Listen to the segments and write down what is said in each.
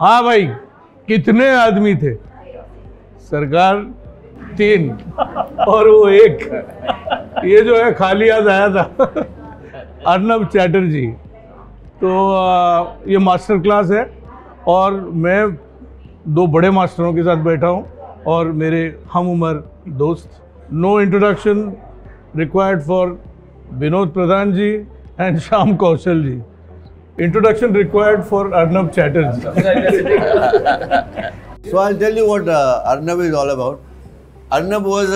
हाँ भाई, कितने आदमी थे? सरकार 3 और वो 1। ये जो है खाली याद आया था। अर्नब चैटर्जी। तो ये मास्टर क्लास है और मैं 2 बड़े मास्टरों के साथ बैठा हूँ और मेरे हम उम्र दोस्त। No introduction required for Vinod Pradhan ji and Shyam Kaushal ji. Introduction required for Arnab Chatterjee. So I'll tell you what Arnab is all about. Arnab was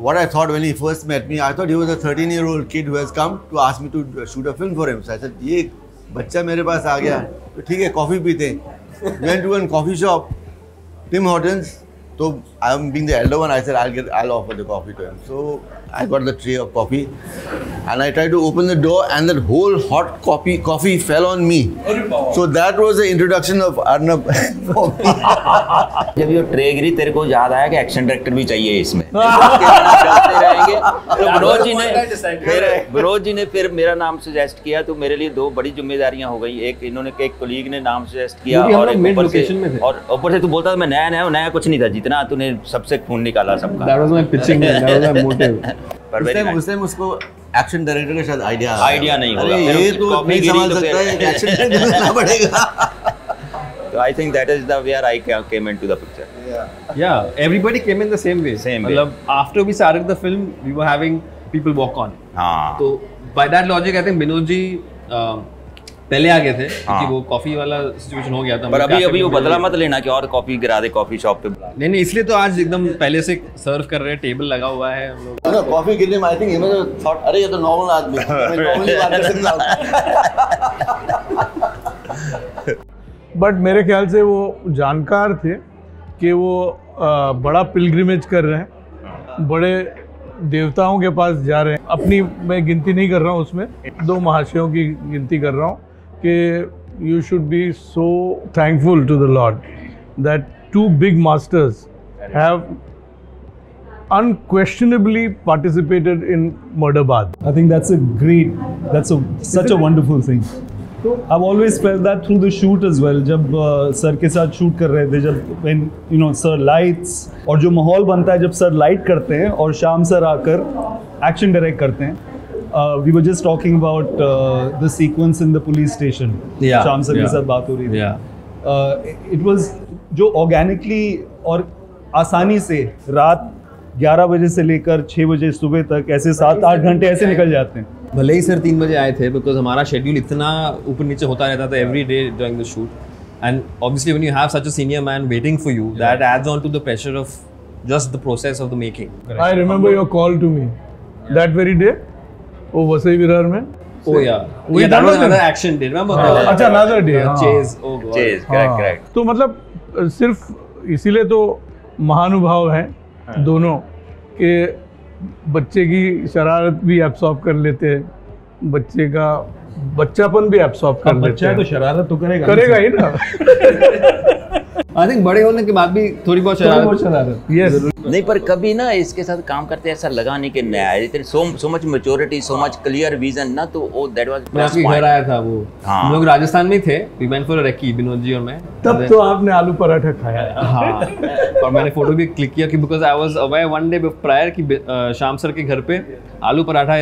what I thought when he first met me. I thought he was a 13-year-old kid who has come to ask me to shoot a film for him. So I said, ये बच्चा मेरे पास आ गया, तो ठीक है coffee पीते हैं. Went to a coffee shop, Tim Hortons. So I'm being the elder one. I said I'll offer the coffee to him. So I got the tray of coffee, and I tried to open the door, and that whole hot coffee fell on me. So that was the introduction of Arnab for me. जब ये tray गिरी तेरे को याद आया कि action director भी चाहिए इसमें। चलते रहेंगे। तो विनोद जी ने फिर मेरा नाम सजेस्ट किया, तो मेरे लिए 2 बड़ी जिम्मेदारियां हो गई। एक कोलीग ने नाम सजेस्ट किया और ऊपर से तू बोलता था मैं नया कुछ नहीं था, जितना तूने सबसे खून निकाला सबका। That was my pitching, that was my motive. उस टाइम उसको एक्शन डायरेक्टर का शायद आइडिया नहीं होगा। ये तो नहीं समझ सकता है, एक्शन डायरेक्टर लेना पड़ेगा। So I think that is the where I came into the picture. Yeah, everybody came in the same way. मतलब after we started the film, we were having people walk on. हाँ. तो by that logic, I think Vinod ji पहले आ गए थे क्योंकि वो coffee वाला situation हो गया था। पर अभी वो बदला मत लेना कि और कॉफी गिरा दे कॉफी शॉप पे। नहीं इसलिए तो आज एकदम पहले से सर्व कर रहे हैं, टेबल लगा हुआ है हम लोग। ना कॉफी गिरने में आई थिंक ये मतलब थॉट अरे ये तो नॉर्मल आदमी है, मैं नॉर्मली बात कर सकता हूं। बट मेरे ख्याल से वो जानकार थे कि वो बड़ा पिलग्रिमेज कर रहे हैं, बड़े देवताओं के पास जा रहे हैं। अपनी मैं गिनती नहीं कर रहा हूँ, उसमें 2 महाशयों की गिनती कर रहा हूँ कि you should be so thankful to the Lord that 2 big masters have unquestionably participated in Murderbad. I think that's such a wonderful thing. I've always felt that through the shoot as well. जब sir के साथ shoot कर रहे थे, जब when you know sir lights और जो माहौल बनता है जब सर लाइट करते हैं और शाम सर आकर एक्शन डायरेक्ट करते हैं। We were just talking about the sequence in the police station. शाम सर के साथ बात हो रही थी। It was जो ऑर्गेनिकली और आसानी से रात 11 बजे से लेकर 6 बजे सुबह तक ऐसे 7-8 घंटे ऐसे निकल जाते हैं। भले ही सर 3 बजे आए थे, बिकॉज हमारा शेड्यूल इतना ऊपर नीचे होता रहता था every day during the shoot, and obviously when you have such a senior man waiting for you, that adds on to the pressure of just the process of the making. I remember your call to me that very day, वो वसई विरार में। Oh yeah, that was another action day. Remember? अच्छा, another day. Chase. Oh God. Chase, correct. तो मतलब सिर्फ इसीलिए तो महानुभाव हैं दोनों के बच्चे की शरारत भी एब्सॉर्ब कर लेते हैं, बच्चे का बच्चापन भी एब्सॉर्ब कर लेते हैं। बच्चा तो शरारत तो करेगा ही ना। आई थिंक बड़े होने के बाद भी थोड़ी बहुत शरारत। यस। नहीं, पर कभी ना इसके साथ काम करते ऐसा लगा नहीं कि नया है। So much maturity, so much clear vision ना, तो वो दैट वाज। मैं आपके घर आया था वो, हम लोग राजस्थान में थे, we went for a recce, Vinod ji और मैं। तब तो आपने आलू पराठा खाया। हाँ, और मैंने फोटो भी क्लिक किया कि because I was away one day prior कि श्याम सर के घर पे आलू paratha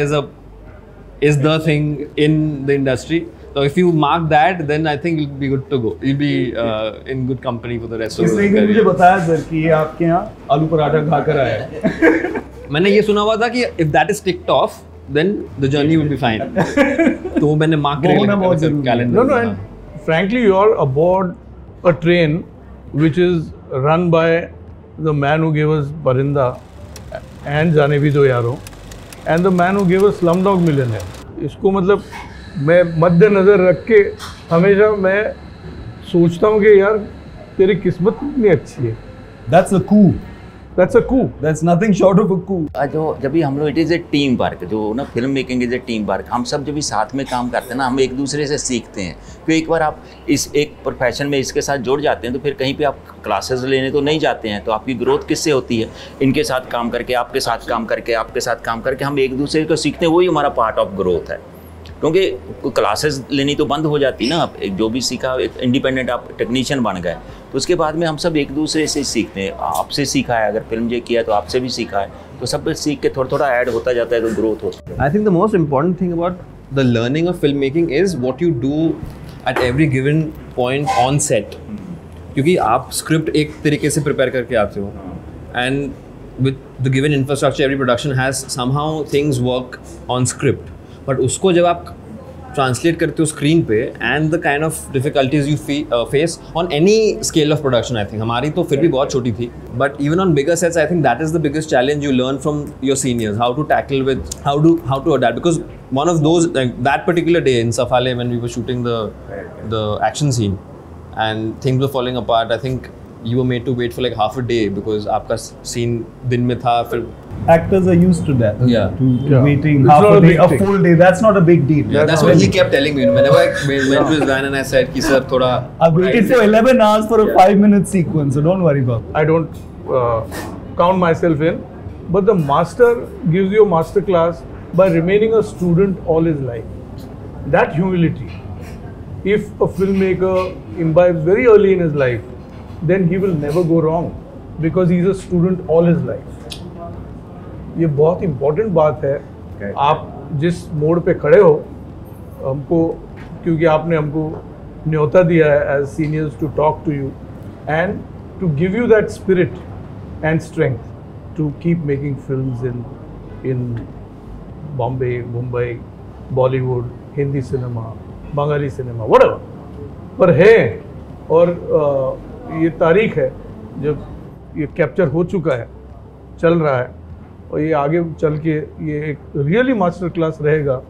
is the thing in the industry. So if you mark that, then I think you'll be good to go. You'll be in good company for the rest of the career. इसने मुझे बताया sir कि ये आपके यहाँ आलू पराठा खाकर आया है। मैंने ये सुना हुआ था कि if that is ticked off, then the journey will be fine. तो मैंने mark कर लिया calendar. No, and frankly, you are aboard a train which is run by the man who gave us Parinda and जाने भी दो यारों, and the man who gave us Slumdog Millionaire. इसको मतलब मैं मद्देनजर रख के हमेशा मैं सोचता हूँ कि यार तेरी किस्मत कितनी अच्छी है। That's a coup. That's a coup. That's nothing short of a coup. जो जब भी हम लोग it is a team work, जो ना film making is a team work, हम सब जब भी साथ में काम करते हैं ना, हम एक दूसरे से सीखते हैं। क्योंकि एक बार आप इस एक प्रोफेशन में इसके साथ जुड़ जाते हैं तो फिर कहीं पे आप क्लासेस लेने तो नहीं जाते हैं, तो आपकी ग्रोथ किससे होती है? इनके साथ काम करके, आपके साथ काम करके, आपके साथ काम करके हम एक दूसरे को सीखते हैं, वही हमारा पार्ट ऑफ ग्रोथ है। क्योंकि कोई क्लासेस लेनी तो बंद हो जाती ना, आप एक जो भी सीखा एक इंडिपेंडेंट आप टेक्नीशियन बन गए, तो उसके बाद में हम सब एक दूसरे से सीखते हैं। आपसे सीखा है, अगर फिल्म ये किया तो आपसे भी सीखा है, तो सब सीख के थोड़ा थोड़ा ऐड होता जाता है, तो ग्रोथ होता है। I think the most important thing about the learning of filmmaking is what you do at every given point on set. क्योंकि आप स्क्रिप्ट एक तरीके से प्रिपेयर करके आते हो, and with the given infrastructure every production has somehow things work on script, but उसको जब आप ट्रांसलेट करते हो स्क्रीन पे and the kind of difficulties you face on any scale of production, I think हमारी तो फिर भी बहुत छोटी थी, but even on bigger sets I think that is the biggest challenge you learn from your seniors, how to tackle with how to adapt, because one of those, like that particular day in Safale when we were shooting the action scene and things were falling apart, I think you were made to wait for like half a day because आपका scene दिन में था, फिर Actors are used to that. Yeah. To waiting It's half not a a day, big a thing. full day. That's not a big deal. yeah, that's what he kept telling me whenever I went to his van and I said कि sir थोड़ा I've waited for 11 hours for a 5-minute sequence, so don't worry about it. I don't count myself in, but the master gives you a master class by remaining a student all his life. That humility, if a filmmaker imbibes very early in his life, then he will never go wrong because he's a student all his life. ये बहुत important बात है। आप जिस मोड़ पे खड़े हो, हमको क्योंकि आपने हमको न्योता दिया है as seniors to talk to you and to give you that spirit and strength to keep making films in Bombay, Mumbai, Bollywood, Hindi cinema, Bengali cinema, whatever पर है। और ये तारीख है जब ये कैप्चर हो चुका है, चल रहा है, और ये आगे चल के ये एक रियली मास्टर क्लास रहेगा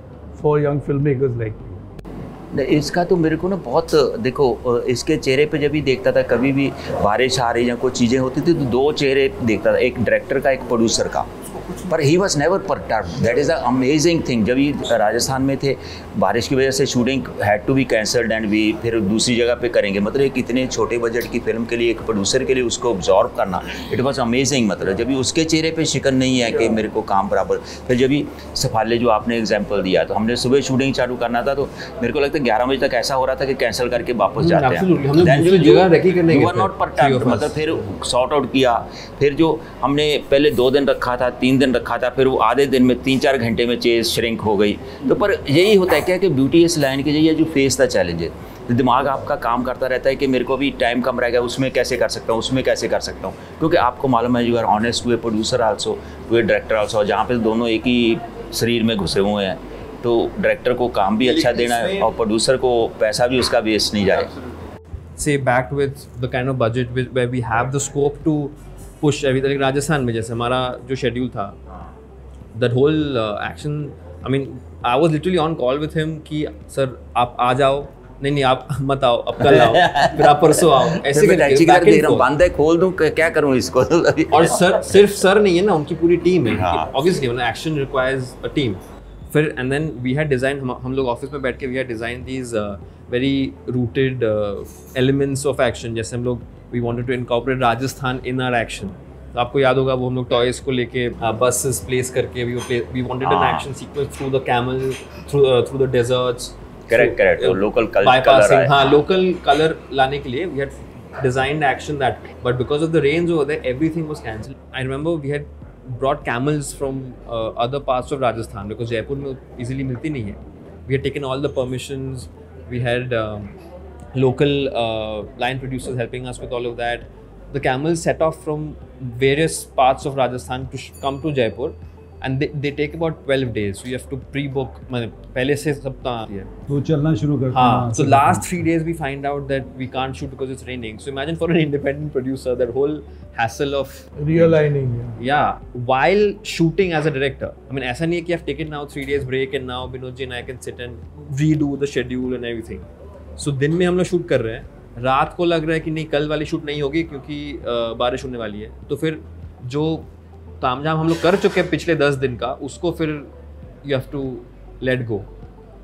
for young film makers like you. इसका तो मेरे को ना बहुत, देखो इसके चेहरे पे जब भी देखता था, कभी भी बारिश आ रही या कोई चीज़ें होती थी तो दो चेहरे देखता था, एक डायरेक्टर का, एक प्रोड्यूसर का, पर he was never perturbed. That is the amazing thing. जब ये राजस्थान में थे, बारिश की वजह से shooting had to be cancelled and we फिर दूसरी जगह पे करेंगे, मतलब एक इतने छोटे बजट की फिल्म के लिए एक प्रोड्यूसर के लिए उसको ऑब्जॉर्व करना, इट वॉज अमेजिंग। मतलब जब भी उसके चेहरे पे शिकन नहीं है कि मेरे को काम बराबर। फिर जब भी सफाले जो आपने एग्जाम्पल दिया, तो हमने सुबह शूटिंग चालू करना था, तो मेरे को लगता है 11 बजे तक ऐसा हो रहा था कि कैंसिल करके वापस जाते हैं। नॉट परटर्ब्ड, मतलब फिर सॉर्ट आउट किया। फिर जो हमने पहले 2 दिन रखा था, 3 दिन रखा था, फिर वो आधे दिन में 3-4 घंटे में चेज श्रिंक हो गई। तो पर यही होता है क्या कि ब्यूटी इस लाइन की ये जो फेस द चैलेंजेस, तो दिमाग आपका काम करता रहता है कि मेरे को भी टाइम कम रहेगा, उसमें कैसे कर सकता हूँ, उसमें कैसे कर सकता हूँ, क्योंकि आपको मालूम है you are honest to a producer also, to a director also, जहाँ पे दोनों एक ही शरीर में घुसे हुए हैं। तो डायरेक्टर को काम भी अच्छा देना है और प्रोड्यूसर को पैसा भी उसका वेस्ट नहीं जाए। say backed with the kind of budget where we have the scope to push everything, like Rajasthan में जैसे हमारा जो शेड्यूल था, that whole action, I mean I was literally on call with him कि सर आप आ जाओ, नहीं आप मत आओ, अब कल आओ, फिर आप परसों आओ, ऐसे करके बंद है, खोल दूं, क्या करूं इसको। और सर सिर्फ सर नहीं है ना, उनकी पूरी टीम है, ऑब्वियसली मतलब एक्शन रिक्वायर्स अ टीम। फिर and then we had design, हम लोग ऑफिस में बैठ के we had design these very rooted elements of action, जैसे हम लोग we wanted to incorporate Rajasthan in our action. तो आपको याद होगा वो हम लोग टॉयज़ को लेके बसेस प्लेस करके we wanted an action sequence through the camel, through the deserts. Correct, local colour, हाँ लोकल कलर लाने के लिए we had designed action that, but because of the range over there everything was cancelled. I remember we had brought camels from other parts of Rajasthan because Jaipur में easily मिलती नहीं है. We had taken all the permissions. We had local line producers helping us with all of that. The camels set off from various parts of Rajasthan to come to Jaipur, and they take about 12 days. So you have to pre-book. पहले से सब तैयार है. वो चलना शुरू करते हैं. हाँ. So last 3 days we find out that we can't shoot because it's raining. So imagine for an independent producer that whole hassle of realigning. Yeah. While shooting as a director. I mean ऐसा नहीं है कि I've taken now 3 days break and now Binod ji and I can sit and redo the schedule and everything. So दिन में हम लोग shoot कर रहे हैं. रात को लग रहा है कि नहीं कल वाली शूट नहीं होगी क्योंकि बारिश होने वाली है. तो फिर जो तामझाम हम लोग कर चुके हैं पिछले 10 दिन का, उसको फिर you have to let go.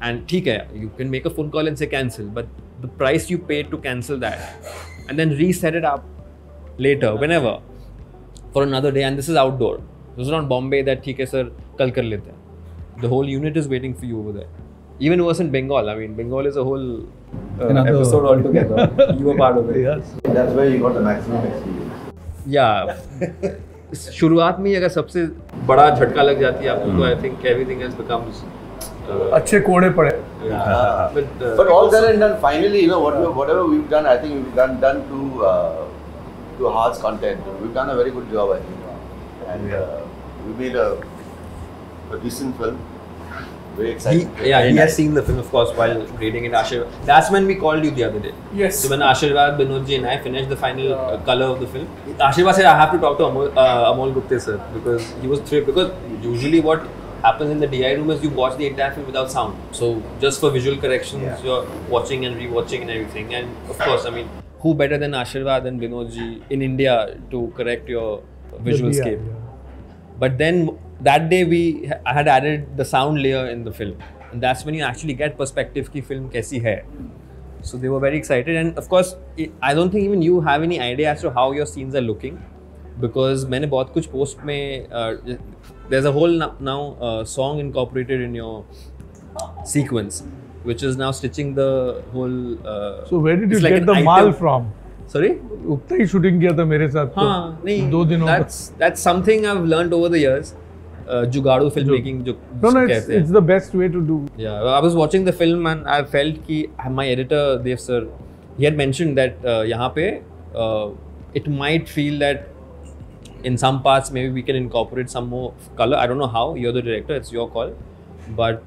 And ठीक है, you can make a phone call and say cancel, but the price you pay to cancel that and then reset it up later whenever for another day. And this is outdoor, this is not Bombay that ठीक है sir कल कर लेते हैं. The whole unit is waiting for you over there. even worse in Bengal. I mean, Bengal is a whole Another- episode altogether. You were part of it. Yes. That's where you got the maximum experience. Yeah. शुरुआत में ही अगर सबसे बड़ा झटका लग जाती है आपको तो I think everything else becomes अच्छे कोड़े पड़े. But all said and done, finally, you know, whatever we've done, I think we've done to Heart's content. We've done a very good job, I think, and we made a decent film. Very exciting. He has seen the film, of course, while reading it. Ashirvad. That's when we called you the other day. Yes. So when Ashirvad, Binodji and I finished the final color of the film, Ashirvad said, I have to talk to Amol Gupte sir, because he was thrilled. Because usually what happens in the DI room is you watch the entire film without sound. So just for visual corrections, you're watching and rewatching and everything. And of course, I mean, who better than Ashirvad and Binodji in India to correct your visual DI, scape? yeah. But then that day I had added the sound layer in the film, and that's when you actually get perspective ki film kaisi hai. So they were very excited, and of course I don't think even you have any idea as to how your scenes are looking, because मैंने बहुत कुछ post में there's a whole now song incorporated in your sequence, which is now stitching the whole. So where did you it's like get an the item. mal from? Sorry. उतना ही shooting किया था मेरे साथ तो हाँ नहीं 2 दिनों में. that's something I've learned over the years. जुगाड़ू filmmaking जो No, कहते it's हैं. the best way to do. Yeah, I was watching the film and I felt कि my editor Dev sir, he had mentioned that यहाँ पे it might feel that in some parts maybe we can incorporate some more color. I don't know how. You're the director. It's your call. But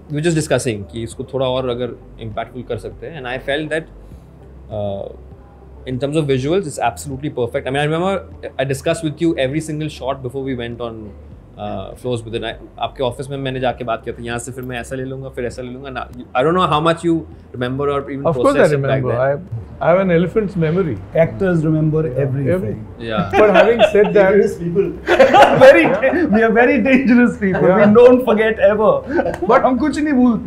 we were just discussing कि इसको थोड़ा और अगर impactful कर सकते हैं. And I felt that in terms of visuals, it's absolutely perfect. I mean, I remember I discussed with you every single shot before we went on floors with it. आपके office में मैंने जाके बात किया था यहाँ से फिर मैं ऐसा ले लूँगा फिर ऐसा ले लूँगा. I don't know how much you remember or even Of course I process it back remember. then. I have an elephant's memory. Actors remember everything. Yeah. But having said that, We are very dangerous people. Yeah. We don't forget ever. But हम कुछ नहीं भूलते.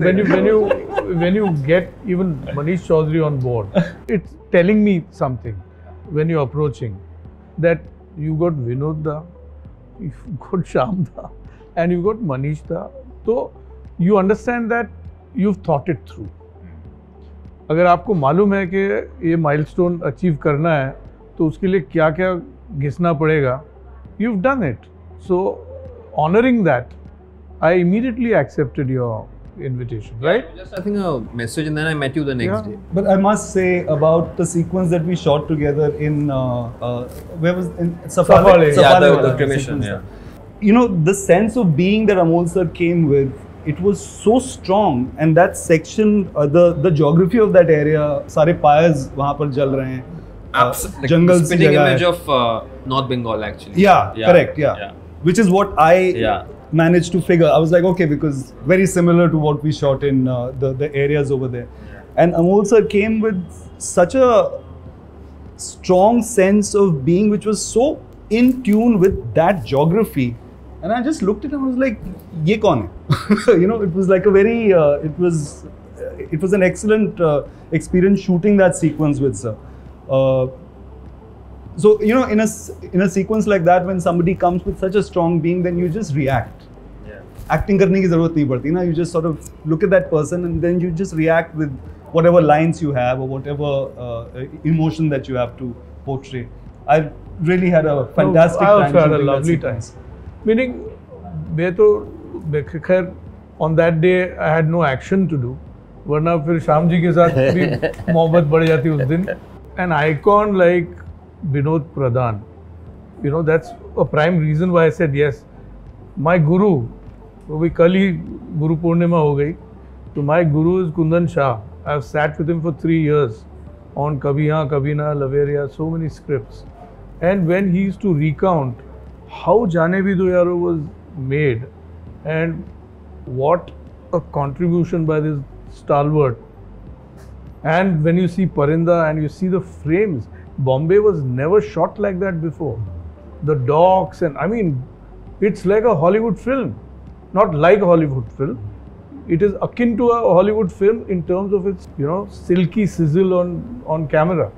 when you get even Manish Chaudhary on board, it's telling me something when you're approaching that you got Vinod da, you got Shyam da, and you got Manish da. So you understand that you've thought it through. अगर आपको मालूम है कि ये milestone achieve करना है तो उसके लिए क्या क्या घिसना पड़ेगा, you've done it. So honoring that, I immediately accepted your invitation, right? Just I think a message and then I met you the next Yeah. day. But I must say about the sequence that we shot together in where was in Safale. Yeah, the wala cremation, sequence. yeah. You know, the sense of being that Amol sir came with, it was so strong, and that section, the geography of that area, सारे pyres वहाँ पर जल रहे हैं. Like जंगल सी spitting जगह image है. of North Bengal actually. Yeah, correct. Yeah. Which is what I managed to figure. I was like, okay, because very similar to what we shot in the areas over there. And Amol sir came with such a strong sense of being, which was so in tune with that geography. And I just looked at him and was like, ye kaun hai? You know, it was like a very, it was an excellent experience shooting that sequence with sir. So, you know, in a sequence like that, when somebody comes with such a strong being, then you just react. Acting करने की ज़रूरत नहीं पड़ती ना. You just sort of look at that person and then you just react with whatever lines you have or whatever emotion that you have to portray. I really had a fantastic I time. also had a shooting that lovely sequence. time. Meaning, मैं तो खैर on that day I had no action to do. वरना फिर श्याम जी के साथ भी मोहब्बत बढ़ जाती उस दिन. An icon like Vinod Pradhan, you know, that's a prime reason why I said yes. My guru, वो भी कल ही गुरु पूर्णिमा हो गई, तो my guru is Kundan Shah. I've sat with him for 3 years on Kabhi Haan Kabhi Na, Laveria, so many scripts. And when he used to recount how Jaane Bhi Do Yaro was made and what a contribution by this stalwart. And when you see Parinda and you see the frames, Bombay was never shot like that before. The docks and I mean, it's like a Hollywood film. Not like a Hollywood film. It is akin to a Hollywood film in terms of its, you know, silky sizzle on camera.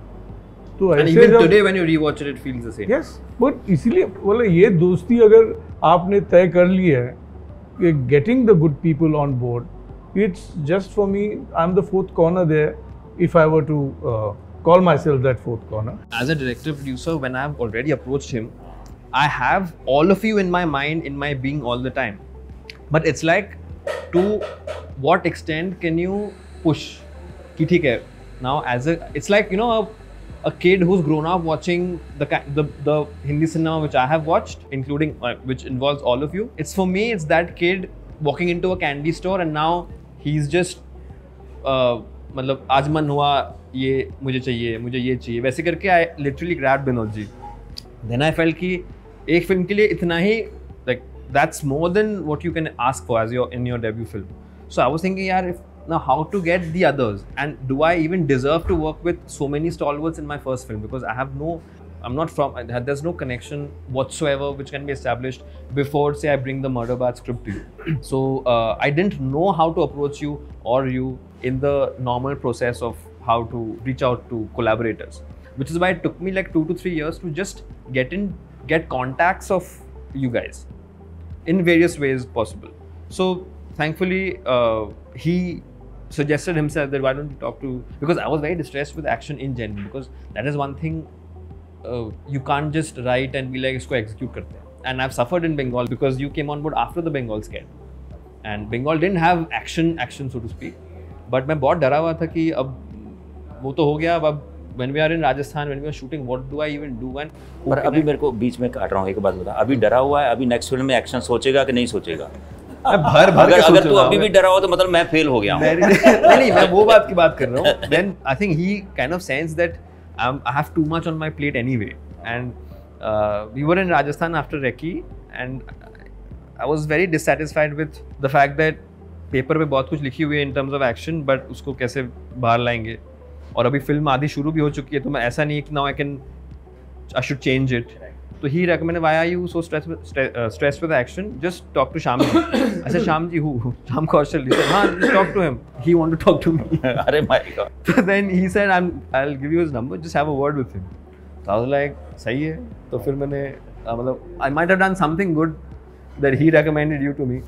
तो And ऐसे even जब- today when you rewatch it, it feels the same. Yes, but इसीलिए बोले ये दोस्ती अगर आपने तय कर ली है getting the good people on board. It's just for me, I'm the fourth corner there, if I were to call myself that fourth corner. As a director producer, when I've already approached him, I have all of you in my mind, in my being all the time. But it's like, to what extent can you push? Ki theek hai. Now, it's like, you know, a kid who's grown up watching the Hindi cinema which I have watched, including which involves all of you. It's for me, it's that kid walking into a candy store and now he's just मतलब आज मन हुआ ये मुझे ये चाहिए वैसे करके I literally grabbed Binod ji. Then I felt कि एक फिल्म के लिए इतना ही, like that's more than what you can ask for as in your debut film. So I was thinking, यार, now how to get the others, and do I even deserve to work with so many stalwarts in my first film, because I'm not from, there's no connection whatsoever which can be established before, say, I bring the Murder Bath script to you. So I didn't know how to approach you or you in the normal process of how to reach out to collaborators, which is why it took me like 2 to 3 years to just get contacts of you guys in various ways possible. So thankfully he suggested himself that why don't you talk to, because I was very distressed with action in general, because that is one thing you can't just write and be like isko execute karte hain. And I've suffered in Bengal because you came on board after the Bengal scare, and Bengal didn't have action so to speak, but मैं बहुत डरा हुआ था कि अब वो तो हो गया, अब when we are in Rajasthan, when we are shooting, what do I even do? And पर अभी मेरे को बीच में काट रहा हूँ, एक बात बता, अभी डरा हुआ है, अभी नेक्स्ट फिल्म में एक्शन सोचेगा कि नहीं सोचेगा? अगर तू अभी भी डरा हो तो मतलब मैं फेल हो गया हूँ। नहीं, मैं वो बात की बात कर रहा हूँ। Then I think he kind of sensed that I have too much on my plate anyway, and we were in Rajasthan after Recce, and I was very dissatisfied with the fact that paper पे बहुत कुछ लिखी हुई है in terms of action, but उसको कैसे बाहर लाएंगे, और अभी फिल्म आधी शुरू भी हो चुकी है, तो मैं ऐसा नहीं कि now I should change it. So he recommended, why are you so stressed with action? Just talk to Shyamji. I said, Shyamji who? Shyam Kaushal. He said, हाँ, just talk to him. He wanted to talk to me. अरे my God. So then he said, I'll give you his number. Just have a word with him. So I was like, सही है. तो फिर मैंने मतलब I might have done something good that he recommended you to me.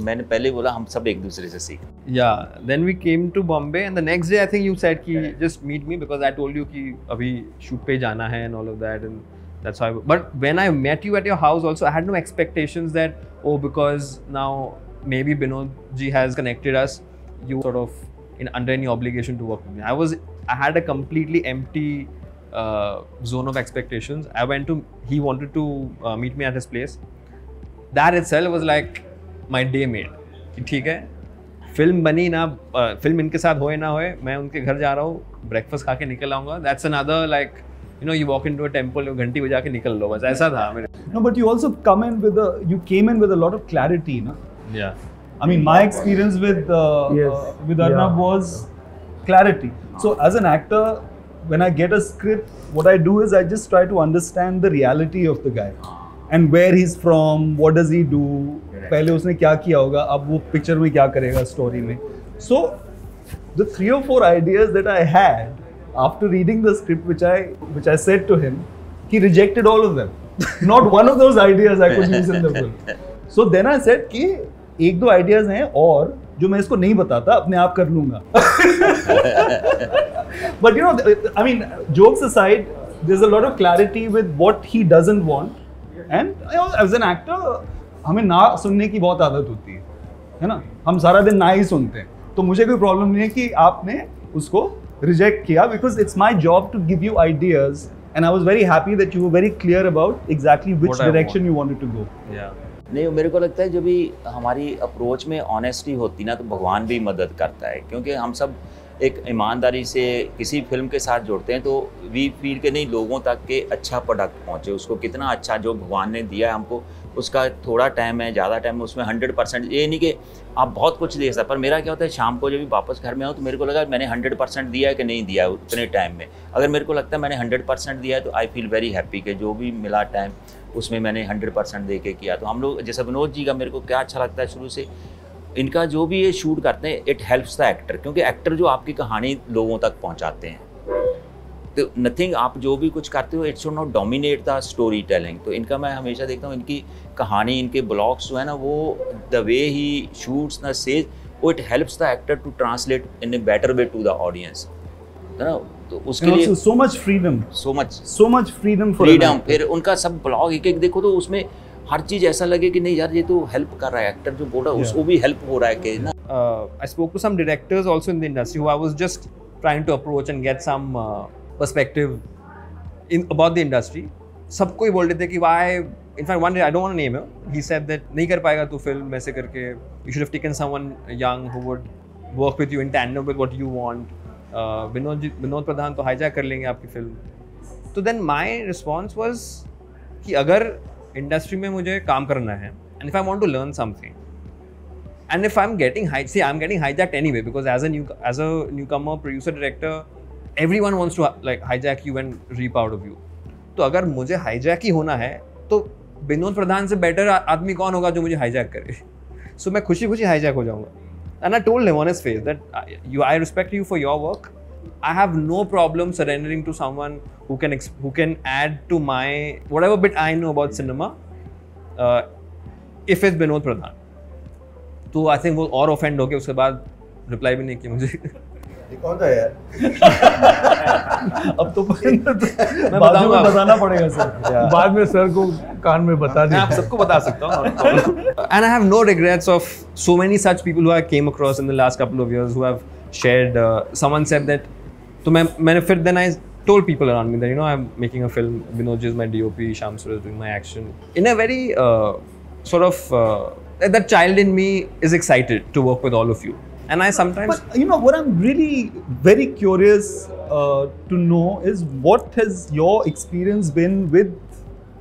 मैंने पहले बोला हम सब एक दूसरे से सीख. Yeah. Then we came to Bombay, and the next day I think you said कि just meet me, because I told you कि अभी shoot पे जाना है and all of that, and that's how. But when I met you at your house also, I had no expectations that, oh, because now maybe Binod ji has connected us, you sort of under any obligation to work with me. I had a completely empty zone of expectations. He wanted to meet me at his place. That itself was like my day made. ठीक है, film बनी ना, film इनके साथ होए ना होए, मैं उनके घर जा रहा हूँ, ब्रेकफास्ट खा के निकल आऊँगा. That's another, like, you know, you walk into a temple, घंटी बजा के निकल लो, बस ऐसा था मेरे. No, but you also came in with a lot of clarity, no? Yeah. I mean, my experience with Arnab was clarity. So as an actor, when I get a script, what I do is I just try to understand the reality of the guy and where he's from, what does he do, पहले उसने क्या किया होगा, अब वो picture में क्या करेगा, स्टोरी में. So the 3 or 4 ideas that I had after reading the script, which I said to him, he rejected all of them. Not one of those ideas I could use in the film. So then I said कि 1-2 ideas हैं और जो मैं इसको नहीं बताता, अपने आप कर लूँगा. But you know, I mean, jokes aside, there's a lot of clarity with what he doesn't want. And you know, as an actor, हमें ना सुनने की बहुत आदत होती है ना? हम सारा दिन ना ही सुनते हैं. तो मुझे कोई प्रॉब्लम नहीं है कि आपने उसको reject किया, because it's my job to give you ideas, and I was very happy that you were very clear about exactly which direction you wanted to go. Yeah. नहीं, मेरे को लगता है जब भी हमारी अप्रोच में ऑनेस्टी होती ना, तो भगवान भी मदद करता है, क्योंकि हम सब एक ईमानदारी से किसी फिल्म के साथ जुड़ते हैं, तो वी फील के नहीं लोगों तक के अच्छा प्रोडक्ट पहुंचे, उसको कितना अच्छा जो भगवान ने दिया है हमको, उसका थोड़ा टाइम है, ज़्यादा टाइम है, उसमें 100%. ये नहीं कि आप बहुत कुछ दे सकते. पर मेरा क्या होता है, शाम को जब भी वापस घर में आऊँ तो मेरे को लगा मैंने 100% दिया है कि नहीं दिया है उतने टाइम में. अगर मेरे को लगता है मैंने 100% दिया है तो आई फील वेरी हैप्पी कि जो भी मिला टाइम उसमें मैंने 100% दे के किया. तो हम लोग जैसे विनोद जी का मेरे को क्या अच्छा लगता है, शुरू से इनका जो भी ये शूट करते हैं, इट हेल्प्स द एक्टर, क्योंकि एक्टर जो आपकी कहानी लोगों तक पहुंचाते हैं, तो नथिंग, आप जो भी कुछ करते हो it should not dominate the story telling. तो इनका मैं हमेशा देखता हूँ, इनकी कहानी, इनके ब्लॉग्स जो है ना, वो द वे ही शूट्स द सेज, वो it helps the actor to translate in a better way to the audience, है ना। तो उसके लिए so much freedom, so much freedom for freedom. फिर उनका सब ब्लॉग एक एक देखो तो उसमें हर चीज़ ऐसा लगे कि नहीं यार ये तो हेल्प कर रहा है, एक्टर जो बोल रहा है उसको भी हेल्प हो रहा है कि ना। I spoke to some directors also in the industry who I was just trying to approach and get some perspective about the industry. सबको ही बोल रहे थे कि why, in fact one day, I don't want to name him, he said that नहीं कर पाएगा तू film ऐसे करके, you should have taken someone young who would work with you in tandem with what you want. Vinod प्रधान तो hijack कर लेंगे आपकी फिल्म। तो देन माई रिस्पॉन्स वॉज कि अगर इंडस्ट्री में मुझे काम करना है, and if I want to learn something, and if I am getting hijacked anyway, because as a newcomer producer director, everyone wants to like hijack you and reap out of you. तो अगर मुझे hijack ही होना है तो विनोद प्रधान से better आदमी कौन होगा जो मुझे हाईजैक करे। सो मैं खुशी खुशी हाईजैक हो जाऊंगा। And I told him on his face that I respect you for your work. I have no problem surrendering to someone who can add to my whatever bit I know about cinema, if it's Vinod Pradhan. तो I think वो और offend हो गए, उसके बाद reply भी नहीं किया मुझे। ये कौन था यार? अब तो मैं बाजू में बताना पड़ेगा सर। बाद में सर को कान में बता मैं आप दें। सबको बता सकता हूँ। And I have no regrets of so many such people who I came across in the last couple of years who have shared. Someone said that, तो मैंने फिर then I told people around me that, you know, I'm making a film, Vinod is my DOP, Shyam Surya is doing my action. In a very sort of that child in me is excited to work with all of you. And I sometimes. But you know what I'm really very curious to know is what has your experience been with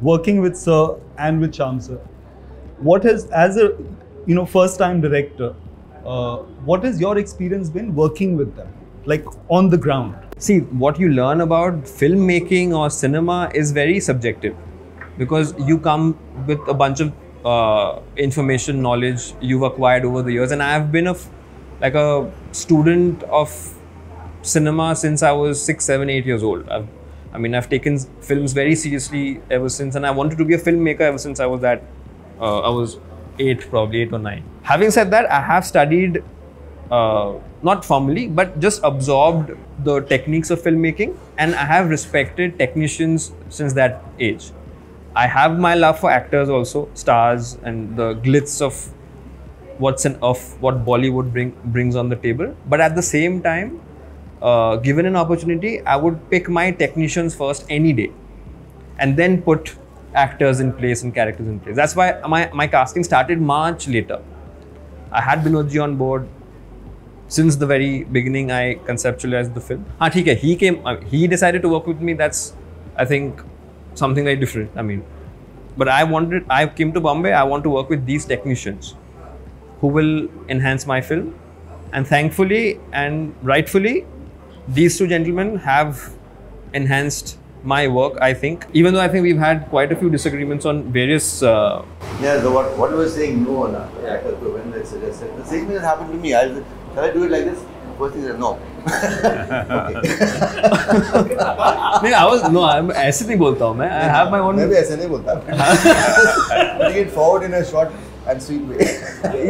working with Sir and with Shyam Sir? What has, as a first time director, what has your experience been working with them, like on the ground? See, what you learn about filmmaking or cinema is very subjective, because you come with a bunch of information, knowledge you've acquired over the years, and I have been like a student of cinema since I was 6, 7, 8 years old. I've taken films very seriously ever since, and I wanted to be a filmmaker ever since I was that. I was 8, probably 8 or 9. Having said that, I have studied, not formally, but just absorbed the techniques of filmmaking, and I have respected technicians since that age. I have my love for actors also, stars, and the glitz of what Bollywood brings on the table. But at the same time, given an opportunity, I would pick my technicians first any day, and then put actors in place and characters in place. That's why my casting started much later. I had Vinodji on board since the very beginning. I conceptualized the film. He decided to work with me. That's, I think, something very different. But I came to Bombay. I want to work with these technicians who will enhance my film, and thankfully and rightfully, these two gentlemen have enhanced my work, I think. Even though I think we've had quite a few disagreements on various. Yeah, so what you were saying, no, when they suggested, the same thing has happened to me. Shall I do it like this? First thing is no. I'm ऐसे नहीं बोलता हूँ मैं. I have my own. मैं भी ऐसे नहीं बोलता. Bring it forward in a short and sweet way.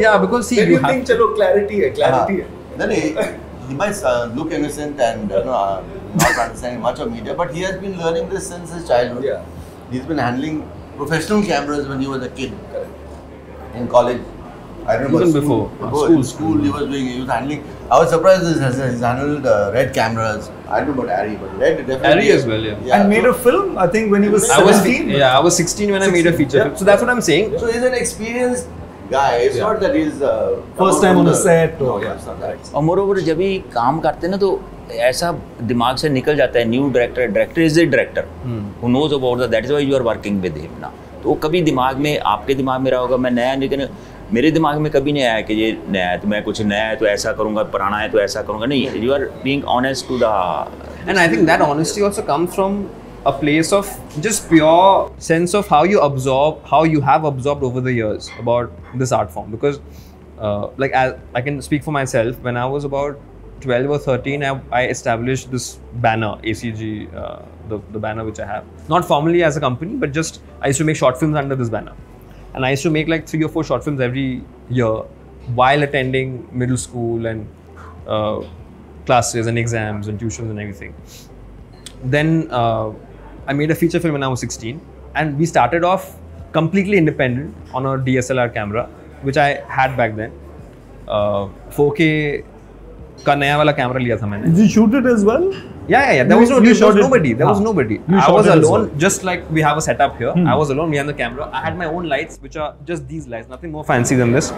Yeah, because see, you think चलो clarity है. No, he might look innocent and not understanding much of media, but he has been learning this since his childhood. Yeah. He's been handling professional cameras when he was a kid. In college. I remember even before school he was handling. I was surprised he's handled red cameras. I don't know about Harry, but red definitely. Harry as well, yeah. And made a film, I think, when he was 17. I was 16 when I made a feature film. So that's what I'm saying. So he's an experienced guy. It's not that he's first time on the set. No, it's not that. और moreover जब भी काम करते हैं ना तो ऐसा दिमाग से निकल जाता है, new director is a director who knows about that is why you are working with him ना। तो कभी दिमाग में, आपके दिमाग में रहा होगा मैं नया, लेकिन मेरे दिमाग में कभी नहीं आया कि ये नया है तो मैं कुछ नया है तो ऐसा करूँगा, पुराना है तो ऐसा करूँगा। नहीं, you are being honest to the, and I think that honesty also comes from a place of just pure sense of how you have absorbed over the years about this art form. Because like I can speak for myself, when I was about 12 or 13, I established this banner, ACG, the banner which I have. Not formally as a company, but just I used to make short films under this banner. And I used to make like 3 or 4 short films every year while attending middle school and classes and exams and tuitions and everything. Then I made a feature film when I was 16, and we started off completely independent on a DSLR camera, which I had back then. 4K का नया वाला camera लिया था मैंने. Did you shoot it as well? Yeah. There was nobody. There was Haan. nobody. You I shot was it as alone, well. just like we have a setup here. I was alone behind the camera. I had my own lights, which are just these lights, nothing more fancy than this.